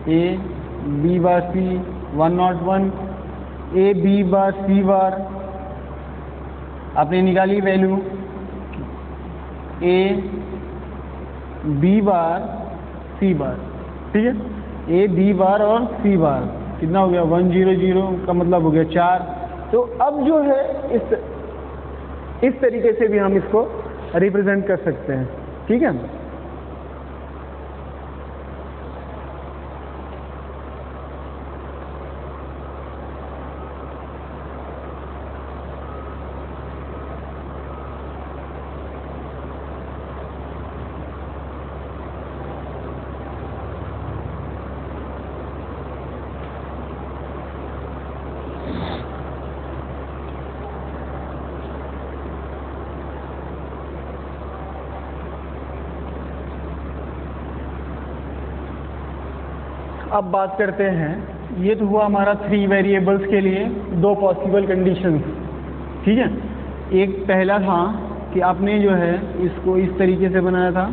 A B bar C 1 0 1, A B bar C bar, आपने निकाली value A B bar C बार, ठीक है। ए बी बार और सी बार कितना हो गया 1 0 0 का मतलब हो गया 4। तो अब जो है इस तरीके से भी हम इसको रिप्रेजेंट कर सकते हैं, ठीक है। अब बात करते हैं, ये तो हुआ हमारा 3 वेरिएबल्स के लिए 2 पॉसिबल कंडीशंस, ठीक है। एक पहला था कि आपने जो है इसको इस तरीके से बनाया था,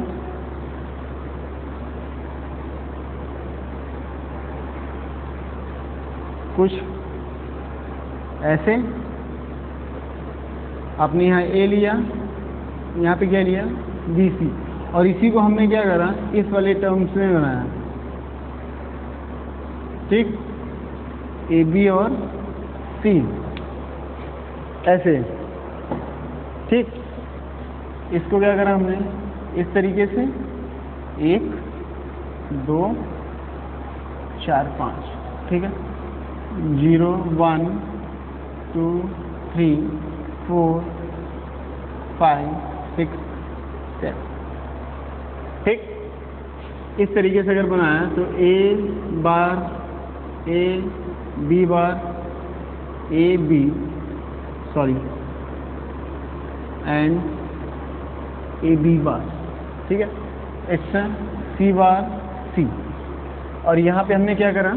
कुछ ऐसे, आपने यहाँ ए लिया, यहाँ पे क्या लिया बी सी, और इसी को हमने क्या करा इस वाले टर्म्स में बनाया, ठीक, ए बी और सी ऐसे, ठीक। इसको क्या करा हमने इस तरीके से 1 2 4 5, ठीक है, 0 1 2 3 4 5 6 7, ठीक। इस तरीके से अगर बनाया तो A bar A B bar A B sorry and A B bar, ठीक है, इट्स सी बार सी। और यहाँ पे हमने क्या करा,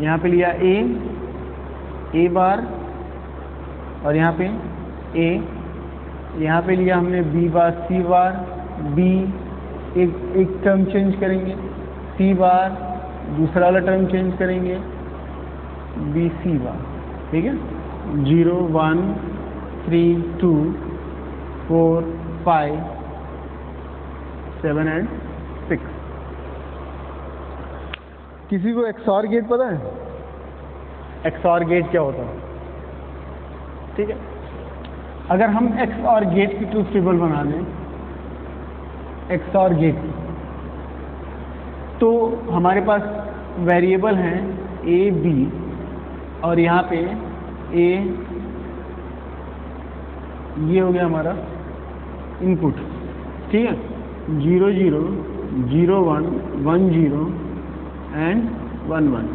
यहाँ पे लिया ए बार और यहाँ पे ए, यहाँ पे लिया हमने बी बार सी बार बी, एक टर्म चेंज करेंगे, सी बार दूसरा वाला टर्म चेंज करेंगे बी सी बार, ठीक है। 0 1 3 2 4 5 7 एंड 6। किसी को XOR गेट पता है? XOR गेट क्या होता है? ठीक है, अगर हम XOR गेट की ट्रूथ टेबल बना लें, XOR गेट, तो हमारे पास वेरिएबल हैं ए बी और यहाँ पे ए, ये हो गया हमारा इनपुट, ठीक है। 0 0 0 1 1 0 एंड 1 1।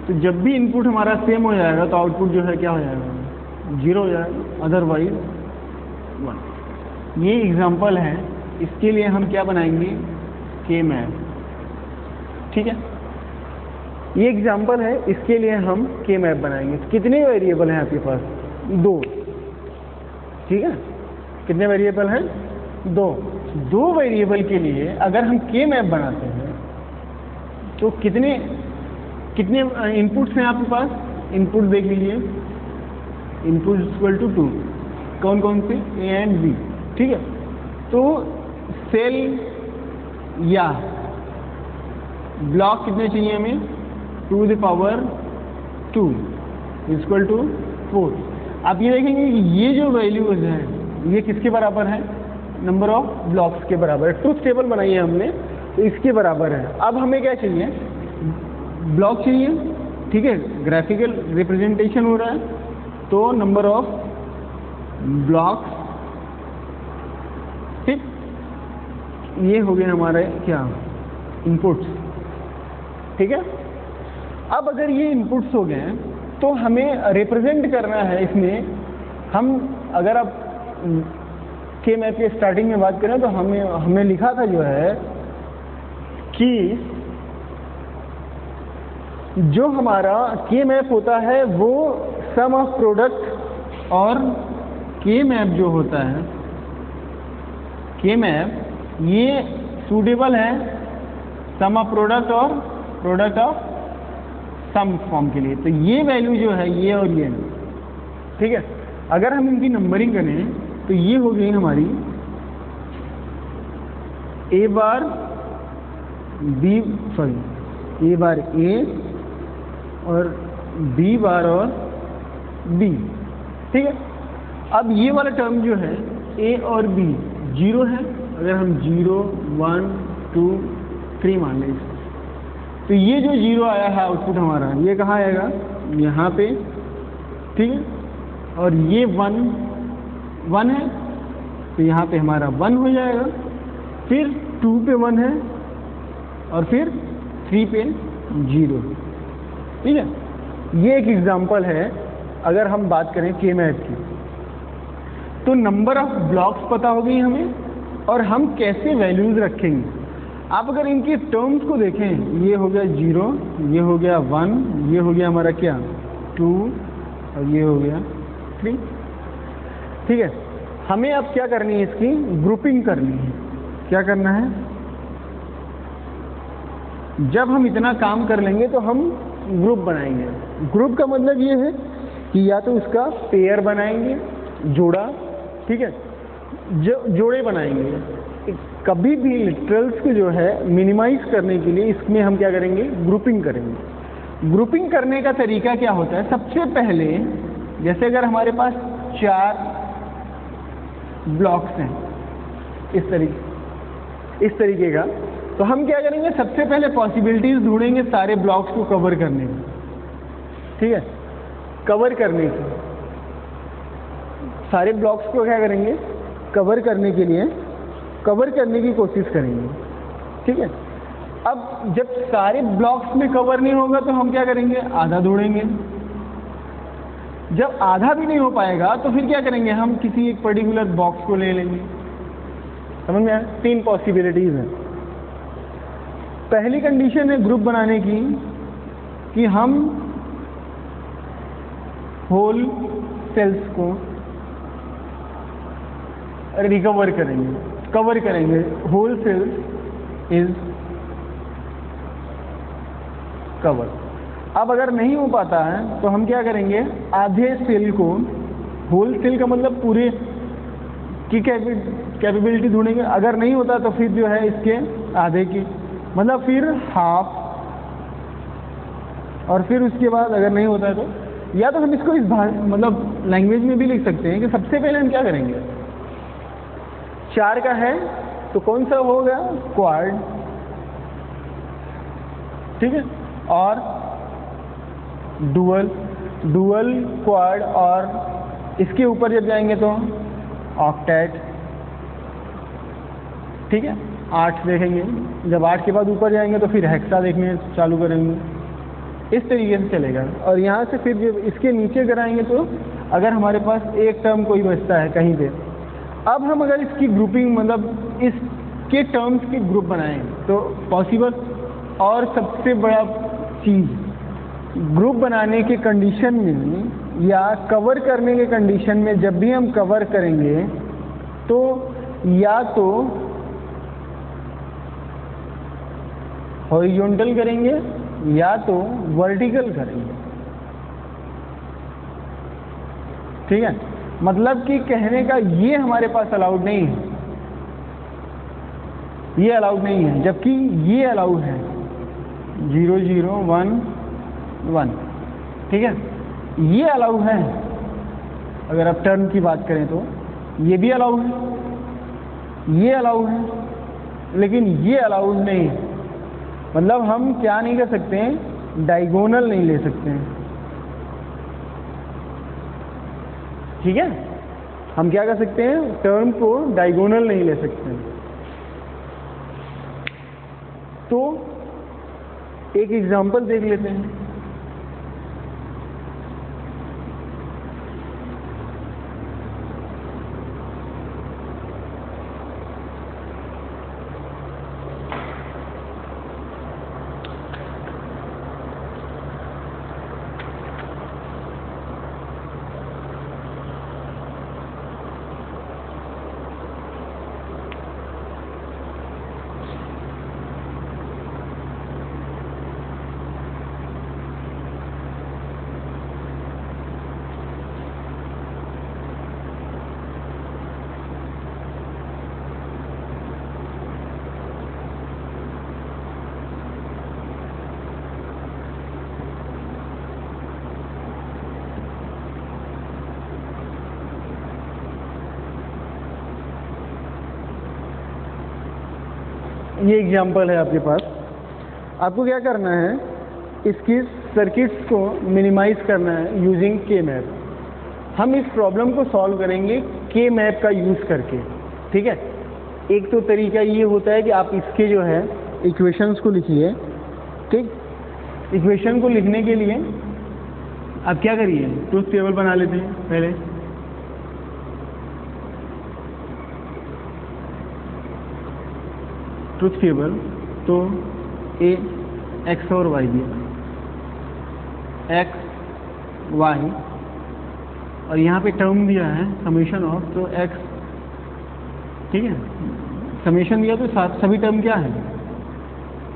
तो जब भी इनपुट हमारा सेम हो जाएगा तो आउटपुट जो है क्या हो जाएगा, 0 हो जाएगा, अदरवाइज 1। ये एग्जांपल है, इसके लिए हम क्या बनाएंगे, के मैप। ठीक है, ये एग्जांपल है, इसके लिए हम के मैप बनाएंगे। तो कितने वेरिएबल हैं आपके पास, 2। ठीक है, कितने वेरिएबल हैं, 2 वेरिएबल के लिए अगर हम के मैप बनाते हैं तो कितने इनपुट्स हैं आपके पास, इनपुट देख लीजिए, इनपुट इक्वल टू 2, कौन कौन से, ए एंड बी। ठीक है, तो सेल या ब्लॉक कितने चाहिए हमें, 2 द पावर 2 इक्वल टू 4। आप ये देखेंगे कि ये जो वैल्यूज हैं ये किसके बराबर है, नंबर ऑफ ब्लॉक्स के बराबर है। ट्रुथ टेबल बनाई है हमने तो इसके बराबर है। अब हमें क्या चाहिए, ब्लॉक चाहिए। ठीक है, ग्राफिकल रिप्रेजेंटेशन हो रहा है तो नंबर ऑफ ब्लॉक्स। ठीक, ये हो गए हमारे क्या, इनपुट्स। ठीक है, अब अगर ये इनपुट्स हो गए हैं तो हमें रिप्रेजेंट करना है इसमें। हम अगर आप के मैप के स्टार्टिंग में बात करें तो हमें लिखा था जो है कि जो हमारा के मैप होता है वो सम ऑफ प्रोडक्ट, और के मैप जो होता है, के मैप ये सूटेबल है सम ऑफ प्रोडक्ट और प्रोडक्ट ऑफ सम फॉर्म के लिए। तो ये वैल्यू जो है ये और ये, ठीक है, अगर हम इनकी नंबरिंग करें तो ये हो गई हमारी ए बार बी, सॉरी ए बार ए और बी बार और बी। ठीक है, अब ये वाला टर्म जो है ए और बी 0 है, अगर हम 0 1 2 3 मान लें तो ये जो 0 आया है आउटपुट हमारा, ये कहाँ आएगा, यहाँ पे। ठीक है, और ये 1 है तो यहाँ पे हमारा 1 हो जाएगा, फिर 2 पे 1 है और फिर 3 पे 0। ठीक है, ये एक एग्जांपल है। अगर हम बात करें के मैप की तो नंबर ऑफ ब्लॉक्स पता हो गई हमें, और हम कैसे वैल्यूज रखेंगे। आप अगर इनके टर्म्स को देखें, ये हो गया 0, ये हो गया 1, ये हो गया हमारा क्या 2 और ये हो गया 3। ठीक है, हमें अब क्या करनी है, इसकी ग्रुपिंग करनी है। क्या करना है, जब हम इतना काम कर लेंगे तो हम ग्रुप बनाएंगे। ग्रुप का मतलब ये है कि या तो उसका पेयर बनाएंगे, जोड़ा। ठीक है, जोड़े बनाएंगे। कभी भी लिटरल्स को जो है मिनिमाइज करने के लिए इसमें हम क्या करेंगे, ग्रुपिंग करेंगे। ग्रुपिंग करने का तरीका क्या होता है, सबसे पहले जैसे अगर हमारे पास 4 ब्लॉक्स हैं इस तरीके का, तो हम क्या करेंगे, सबसे पहले पॉसिबिलिटीज ढूंढेंगे सारे ब्लॉक्स को कवर करने की। ठीक है, कवर करने की, सारे ब्लॉक्स को क्या करेंगे, कवर करने के लिए कवर करने की कोशिश करेंगे। ठीक है, अब जब सारे ब्लॉक्स में कवर नहीं होगा तो हम क्या करेंगे, आधा ढूंढेंगे। जब आधा भी नहीं हो पाएगा तो फिर क्या करेंगे, हम किसी एक पर्टिकुलर बॉक्स को ले लेंगे। समझ में आया, 3 पॉसिबिलिटीज हैं। पहली कंडीशन है ग्रुप बनाने की कि हम होल सेल्स को रिकवर करेंगे, कवर करेंगे। Whole cells is cover. अब अगर नहीं हो पाता है तो हम क्या करेंगे, आधे सेल को, होल सेल का मतलब पूरे की कैपेबिलिटी ढूंढेंगे। अगर नहीं होता तो फिर जो है इसके आधे की, मतलब फिर हाफ, और फिर उसके बाद अगर नहीं होता है तो, या तो हम इसको इस मतलब लैंग्वेज में भी लिख सकते हैं कि सबसे पहले हम क्या करेंगे, 4 का है तो कौन सा होगा, क्वाड। ठीक है, और डुअल क्वाड, और इसके ऊपर जब जाएंगे तो ऑक्टेट। ठीक है, 8 देखेंगे, जब 8 के बाद ऊपर जाएंगे तो फिर हेक्सा देखने चालू करेंगे, इस तरीके से चलेगा। और यहाँ से फिर जब इसके नीचे कराएंगे तो अगर हमारे पास एक टर्म कोई बचता है कहीं पे, अब हम अगर इसकी ग्रुपिंग मतलब इसके टर्म्स की ग्रुप बनाएं तो पॉसिबल। और सबसे बड़ा चीज़, ग्रुप बनाने के कंडीशन में या कवर करने के कंडीशन में, जब भी हम कवर करेंगे तो या तो हॉरिजॉन्टल करेंगे या तो वर्टिकल करेंगे। ठीक है, मतलब कि कहने का ये हमारे पास अलाउड नहीं है, ये अलाउड नहीं है, जबकि ये अलाउड है 0 0 1 1। ठीक है, ये अलाउड है। अगर आप टर्म की बात करें तो ये भी अलाउड है, ये अलाउड है, लेकिन ये अलाउड नहीं है। मतलब हम क्या नहीं कर सकते हैं, डायगोनल नहीं ले सकते हैं। ठीक है, हम क्या कर सकते हैं, टर्म को डायगोनल नहीं ले सकते हैं। तो एक एग्जांपल देख लेते हैं। ये एग्जाम्पल है आपके पास। आपको क्या करना है, इसकी सर्किट्स को मिनिमाइज करना है यूजिंग के मैप। हम इस प्रॉब्लम को सॉल्व करेंगे के मैप का यूज़ करके। ठीक है, एक तो तरीका ये होता है कि आप इसके जो है इक्वेशंस को लिखिए। ठीक, इक्वेशन को लिखने के लिए आप क्या करिए, ट्रुथ टेबल बना लेते हैं पहले। ट्रुथ टेबल तो ए एक्स और वाई दिया, एक्स वाई, और यहाँ पे टर्म दिया है समेशन ऑफ, तो एक्स। ठीक है, समेशन दिया तो साथ सभी टर्म क्या है,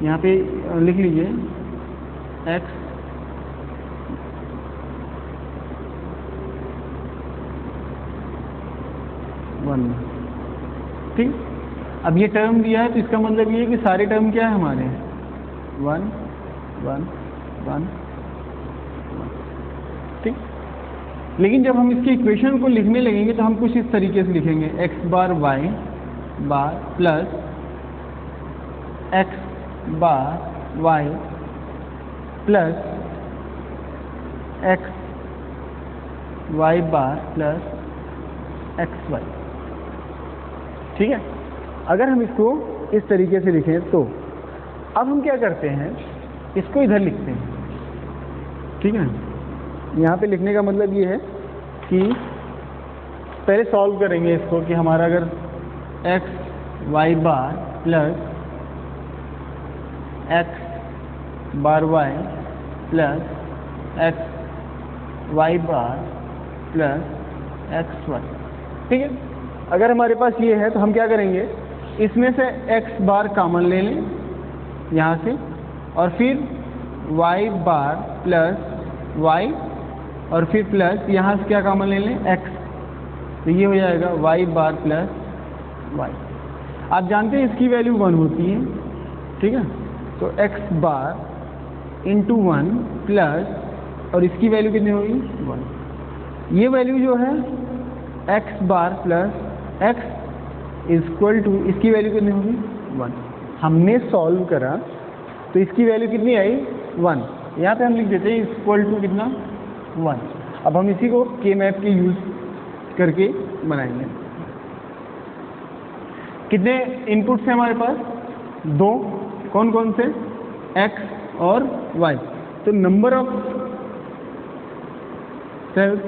यहाँ पे लिख लीजिए एक्स वन। ठीक, अब ये टर्म दिया है तो इसका मतलब ये है कि सारे टर्म क्या है हमारे, 1 1 1 1। ठीक, लेकिन जब हम इसके इक्वेशन को लिखने लगेंगे तो हम कुछ इस तरीके से लिखेंगे, एक्स बार वाई बार प्लस एक्स बार वाई प्लस एक्स वाई बार प्लस एक्स वाई। ठीक है, अगर हम इसको इस तरीके से लिखें तो अब हम क्या करते हैं, इसको इधर लिखते हैं। ठीक है, यहाँ पे लिखने का मतलब ये है कि पहले सॉल्व करेंगे इसको कि हमारा अगर एक्स वाई बार प्लस एक्स बार वाई प्लस एक्स वाई बार प्लस एक्स वाई। ठीक है, अगर हमारे पास ये है तो हम क्या करेंगे, इसमें से x बार कॉमन ले लें यहाँ से, और फिर y बार प्लस y, और फिर प्लस यहाँ से क्या कॉमन ले लें, x, तो ये हो जाएगा y बार प्लस y। आप जानते हैं इसकी वैल्यू 1 होती है। ठीक है, तो x बार इंटू 1 प्लस, और इसकी वैल्यू कितनी होगी, 1। ये वैल्यू जो है x bar plus x equal to, इसकी वैल्यू कितनी होगी, 1। हमने सॉल्व करा तो इसकी वैल्यू कितनी आई, 1। यहाँ पे हम लिख देते हैं इक्वल टू कितना, 1। अब हम इसी को के मैप के यूज़ करके बनाएंगे। कितने इनपुट्स हैं हमारे पास? 2। कौन कौन से? x और y। तो नंबर ऑफ सेल्स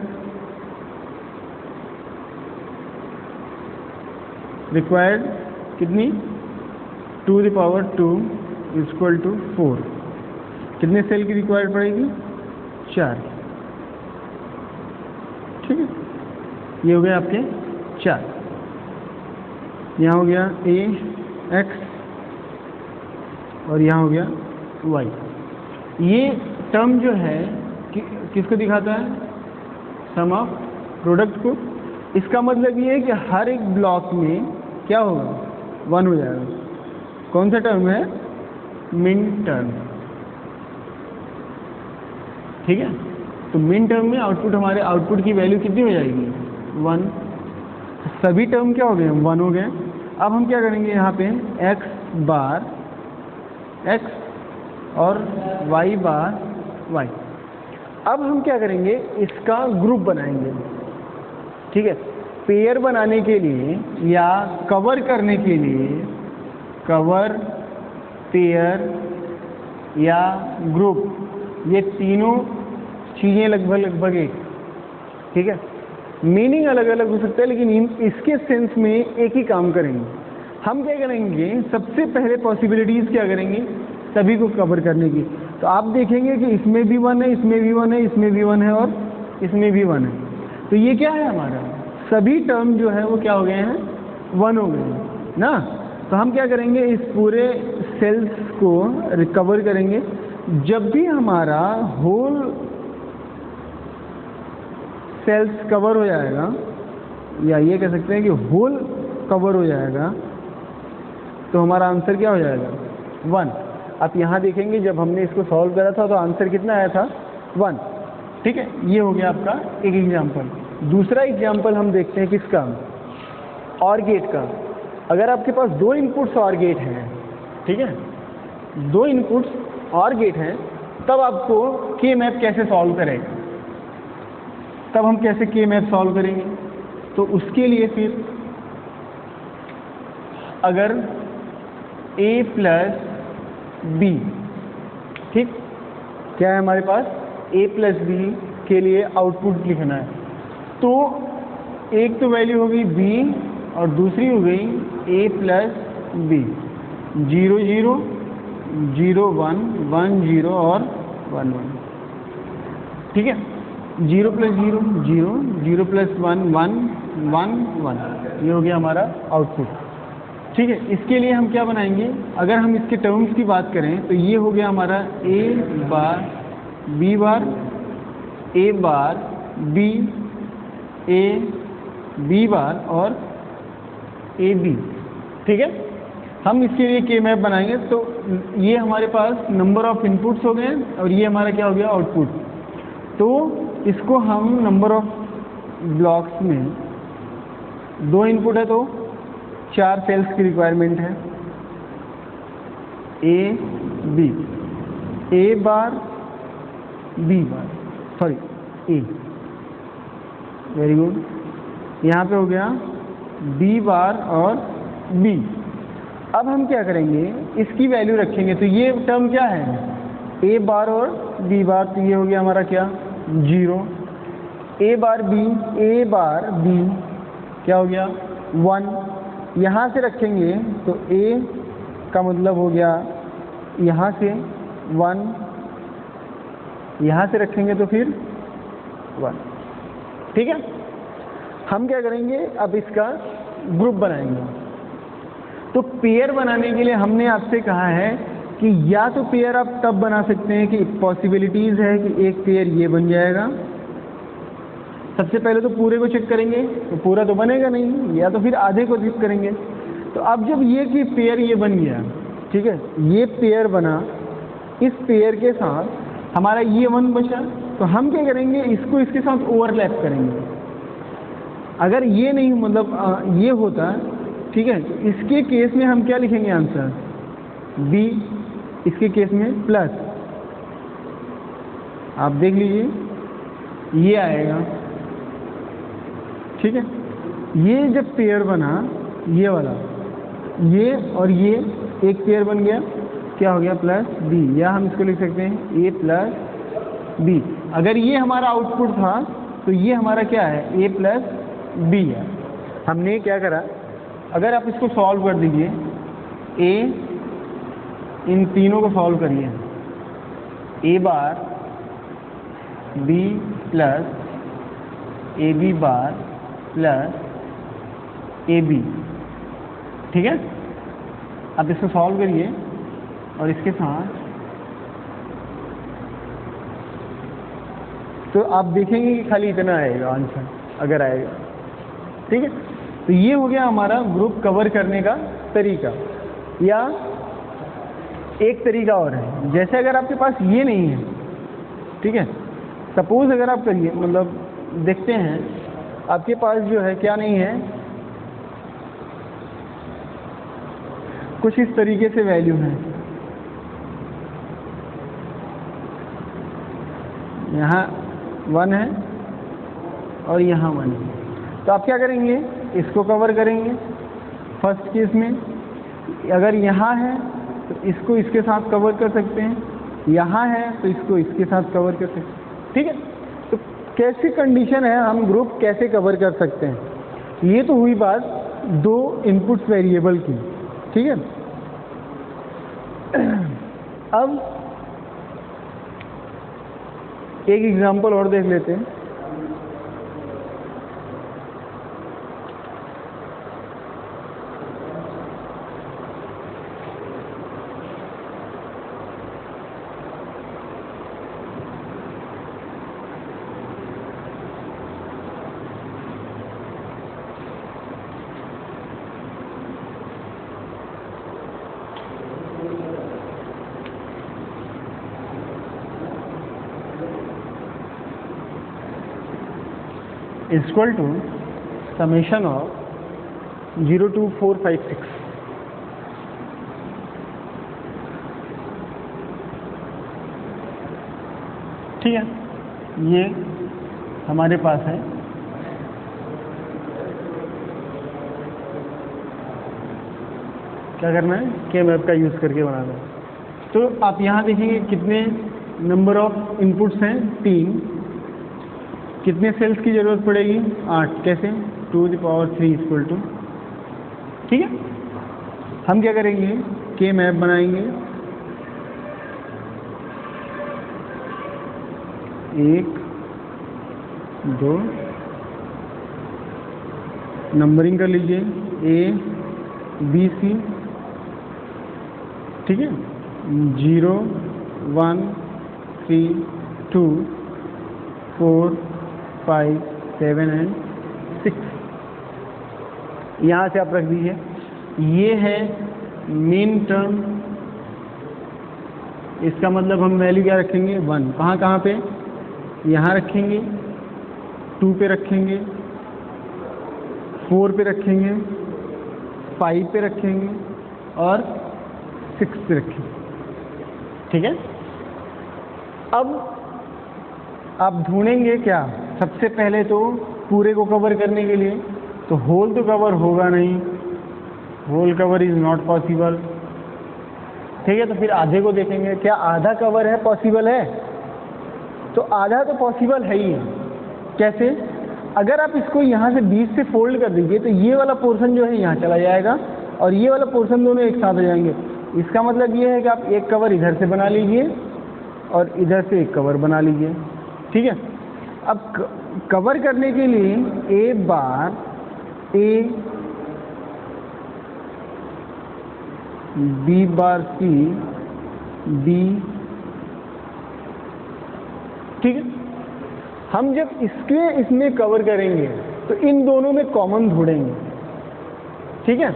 रिक्वायर्ड कितनी? 2 द पावर 2 इक्वल टू 4। कितने सेल की रिक्वायर्ड पड़ेगी? 4। ठीक है, ये हो गया आपके 4। यहाँ हो गया a x और यहाँ हो गया y। ये टर्म जो है किसको दिखाता है? सम ऑफ प्रोडक्ट को। इसका मतलब ये है कि हर एक ब्लॉक में क्या होगा? 1 हो जाएगा। कौन सा टर्म है? Min term. ठीक है, तो मिन टर्म में आउटपुट, हमारे आउटपुट की वैल्यू कितनी हो जाएगी? 1। सभी टर्म क्या हो गए? 1 हो गए। अब हम क्या करेंगे यहाँ पे? x बार x और y बार y। अब हम क्या करेंगे? इसका ग्रुप बनाएंगे। ठीक है, पेयर बनाने के लिए या कवर करने के लिए, कवर, पेयर या ग्रुप, ये तीनों चीज़ें लगभग एक। ठीक है, मीनिंग अलग अलग हो सकता है, लेकिन इसके सेंस में एक ही काम करेंगे। हम क्या करेंगे? सबसे पहले पॉसिबिलिटीज़ क्या करेंगे? सभी को कवर करने की। तो आप देखेंगे कि इसमें भी 1 है, इसमें भी 1 है, इसमें भी 1 है और इसमें भी 1 है। तो ये क्या है? हमारा सभी टर्म जो है वो क्या हो गए हैं? 1 हो गए हैं ना। तो हम क्या करेंगे? इस पूरे सेल्स को रिकवर करेंगे। जब भी हमारा होल सेल्स कवर हो जाएगा, या ये कह सकते हैं कि होल कवर हो जाएगा, तो हमारा आंसर क्या हो जाएगा? 1। आप यहाँ देखेंगे जब हमने इसको सॉल्व करा था तो आंसर कितना आया था? 1। ठीक है, ये हो गया आपका एक एग्जाम्पल। दूसरा एग्जाम्पल हम देखते हैं किसका? और गेट का। अगर आपके पास 2 इनपुट्स और गेट हैं, ठीक है, 2 इनपुट्स और गेट हैं, तब आपको के मैप कैसे सॉल्व करें? तब हम कैसे के मैप सॉल्व करेंगे? तो उसके लिए फिर अगर a प्लस b, ठीक, क्या है हमारे पास? a प्लस b के लिए आउटपुट लिखना है। तो एक तो वैल्यू होगी b और दूसरी हो गई a प्लस b। 0 0 0 1 1 0 और 1 1। ठीक है, 0 प्लस 0 0 0 प्लस 1 1 1 1। ये हो गया हमारा आउटपुट। ठीक है, इसके लिए हम क्या बनाएंगे? अगर हम इसके टर्म्स की बात करें तो ये हो गया हमारा a bar b bar, a bar b, a b बार और a b। ठीक है, हम इसके लिए के मैप बनाएंगे। तो ये हमारे पास नंबर ऑफ इनपुट्स हो गए और ये हमारा क्या हो गया? आउटपुट। तो इसको हम नंबर ऑफ ब्लॉक्स में, 2 इनपुट है तो 4 सेल्स की रिक्वायरमेंट है। a b, a bar b bar, sorry a, very good. यहाँ पे हो गया b बार और b। अब हम क्या करेंगे? इसकी वैल्यू रखेंगे। तो ये टर्म क्या है? a बार और b बार। तो ये हो गया हमारा क्या? 0। a बार b क्या हो गया? 1। यहाँ से रखेंगे तो a का मतलब हो गया यहाँ से 1, यहाँ से रखेंगे तो फिर 1। ठीक है, हम क्या करेंगे? अब इसका ग्रुप बनाएंगे। तो पेयर बनाने के लिए हमने आपसे कहा है कि या तो पेयर आप तब बना सकते हैं कि पॉसिबिलिटीज़ है कि एक पेयर ये बन जाएगा। सबसे पहले तो पूरे को चेक करेंगे, तो पूरा तो बनेगा नहीं, या तो फिर आधे को चेक करेंगे। तो अब जब ये कि पेयर ये बन गया, ठीक है, ये पेयर बना, इस पेयर के साथ हमारा ये 1 बचा, तो हम क्या करेंगे? इसको इसके साथ ओवरलैप करेंगे। अगर ये नहीं, मतलब ये होता, ठीक है, तो इसके केस में हम क्या लिखेंगे? आंसर b, इसके केस में प्लस। आप देख लीजिए ये आएगा। ठीक है, ये जब पेयर बना ये वाला, ये और ये एक पेयर बन गया, क्या हो गया प्लस बी, या हम इसको लिख सकते हैं ए प्लस बी। अगर ये हमारा आउटपुट था तो ये हमारा क्या है, ए प्लस बी है। हमने क्या करा, अगर आप इसको सॉल्व कर दीजिए, ए इन तीनों को सॉल्व करिए, A bar B plus A B bar plus A B, ठीक है। अब इसको सॉल्व करिए और इसके साथ तो आप देखेंगे कि खाली इतना आएगा आंसर, अगर आएगा, ठीक है। तो ये हो गया हमारा ग्रुप कवर करने का तरीका। या एक तरीका और है, जैसे अगर आपके पास ये नहीं है, ठीक है, सपोज अगर आप करिए, मतलब देखते हैं आपके पास जो है क्या नहीं है, कुछ इस तरीके से वैल्यू है, यहाँ 1 है और यहाँ 1 है, तो आप क्या करेंगे, इसको कवर करेंगे फर्स्ट केस में। अगर यहाँ है तो इसको इसके साथ कवर कर सकते हैं, यहाँ है तो इसको इसके साथ कवर कर सकते हैं, ठीक है। तो कैसी कंडीशन है, हम ग्रुप कैसे कवर कर सकते हैं। ये तो हुई बात दो इनपुट्स वेरिएबल की, ठीक है। अब एक एग्जांपल और देख लेते हैं। is equal to summation of 0 to 4 5 6, ठीक है। ये हमारे पास है, क्या करना है, के मैप का यूज़ करके बनाना है। तो आप यहाँ देखेंगे कितने नंबर ऑफ इनपुट्स हैं, 3। कितने सेल्स की ज़रूरत पड़ेगी, 8। कैसे, 2 की पावर 3 इक्वल टू, ठीक है। हम क्या करेंगे, के मैप बनाएंगे, 1 2, नंबरिंग कर लीजिए ए बी सी, ठीक है, 0 1 3 2 4 5 7 एंड 6। यहाँ से आप रख दीजिए, ये है मेन टर्म, इसका मतलब हम वैल्यू क्या रखेंगे, 1। कहाँ कहाँ पे, यहाँ रखेंगे, 2 पे रखेंगे, 4 पे रखेंगे, 5 पे रखेंगे और 6 पे रखेंगे, ठीक है। अब आप ढूंढेंगे क्या, सबसे पहले तो पूरे को कवर करने के लिए, तो होल तो कवर होगा नहीं, whole cover is not possible, ठीक है। तो फिर आधे को देखेंगे, क्या आधा कवर है, पॉसिबल है, तो आधा तो पॉसिबल है ही है। कैसे, अगर आप इसको यहाँ से 20 से फोल्ड कर दीजिए तो ये वाला पोर्शन जो है यहाँ चला जाएगा और ये वाला पोर्शन दोनों एक साथ आ जाएंगे। इसका मतलब ये है कि आप एक कवर इधर से बना लीजिए और इधर से एक कवर बना लीजिए, ठीक है। अब कवर करने के लिए ए bar A B bar C B, ठीक है। हम जब इसमें कवर करेंगे तो इन दोनों में कॉमन ढूंढेंगे, ठीक है।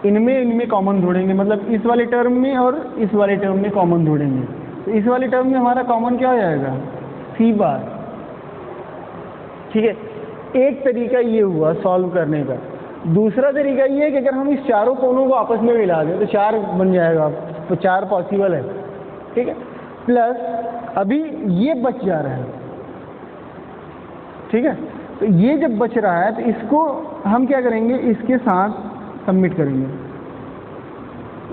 इनमें कॉमन ढूंढेंगे, मतलब इस वाले टर्म में और इस वाले टर्म में कॉमन ढूंढेंगे। तो इस वाले टर्म में हमारा कॉमन क्या हो जाएगा, सी बार, ठीक है। एक तरीका ये हुआ सॉल्व करने का। दूसरा तरीका ये है कि अगर हम इस चारों कोनों को आपस में मिला दें तो 4 बन जाएगा, तो 4 पॉसिबल है, ठीक है। प्लस अभी ये बच जा रहा है, ठीक है। तो ये जब बच रहा है तो इसको हम क्या करेंगे, इसके साथ सबमिट करेंगे,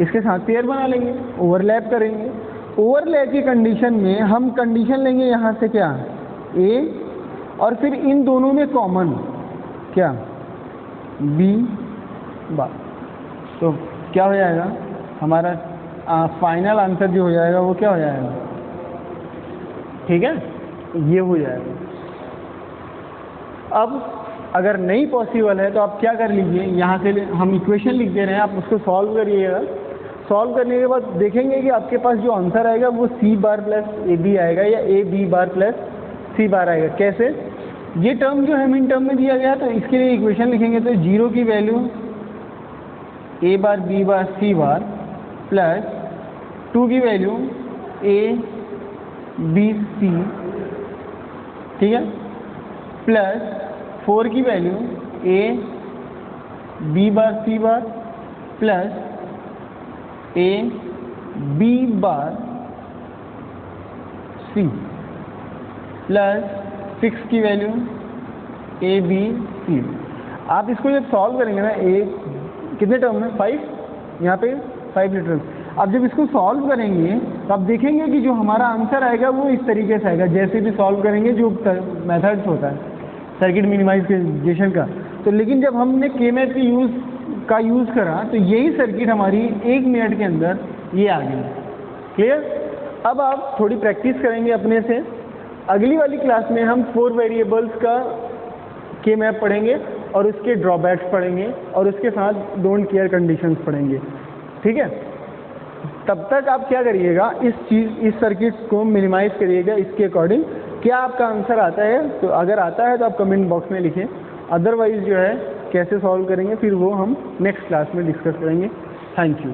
इसके साथ पेयर बना लेंगे, ओवरलैप करेंगे। ओवरलैप की कंडीशन में हम कंडीशन लेंगे यहाँ से क्या, ए, और फिर इन दोनों में कॉमन क्या, बी बार। तो क्या हो जाएगा हमारा फाइनल आंसर जो हो जाएगा वो क्या हो जाएगा, ठीक है, ये हो जाएगा। अब अगर नहीं पॉसिबल है तो आप क्या कर लीजिए, यहाँ से हम इक्वेशन लिख दे रहे हैं, आप उसको सॉल्व करिएगा। सॉल्व करने के बाद देखेंगे कि आपके पास जो आंसर आएगा वो सी बार प्लस ए बी आएगा या ए बी बार प्लस सी बार आएगा। कैसे, ये टर्म जो है इन टर्म में दिया गया तो इसके लिए इक्वेशन लिखेंगे तो 0 की वैल्यू ए bar B bar C bar plus 2 की वैल्यू ए बी सी, ठीक है, प्लस 4 की value A B bar C bar plus A B bar C plus 6 की वैल्यू ए बी सी। आप इसको जब सॉल्व करेंगे ना, ए कितने टर्म है 5, यहाँ पे 5 लीटर। अब जब इसको सॉल्व करेंगे तो आप देखेंगे कि जो हमारा आंसर आएगा वो इस तरीके से आएगा, जैसे भी सॉल्व करेंगे जो मेथड्स होता है सर्किट मिनिमाइजेशन का। तो लेकिन जब हमने के मैथ का यूज़ करा तो यही सर्किट हमारी 1 मिनट के अंदर ये आ गई। क्लियर। अब आप थोड़ी प्रैक्टिस करेंगे अपने से। अगली वाली क्लास में हम 4 वेरिएबल्स का के मैप पढ़ेंगे और उसके ड्रॉबैक्स पढ़ेंगे और उसके साथ डोंट केयर कंडीशंस पढ़ेंगे, ठीक है। तब तक आप क्या करिएगा, इस सर्किट्स को मिनिमाइज करिएगा इसके अकॉर्डिंग। क्या आपका आंसर आता है, तो अगर आता है तो आप कमेंट बॉक्स में लिखें, अदरवाइज जो है कैसे सॉल्व करेंगे फिर वो हम नेक्स्ट क्लास में डिस्कस करेंगे। Thank you.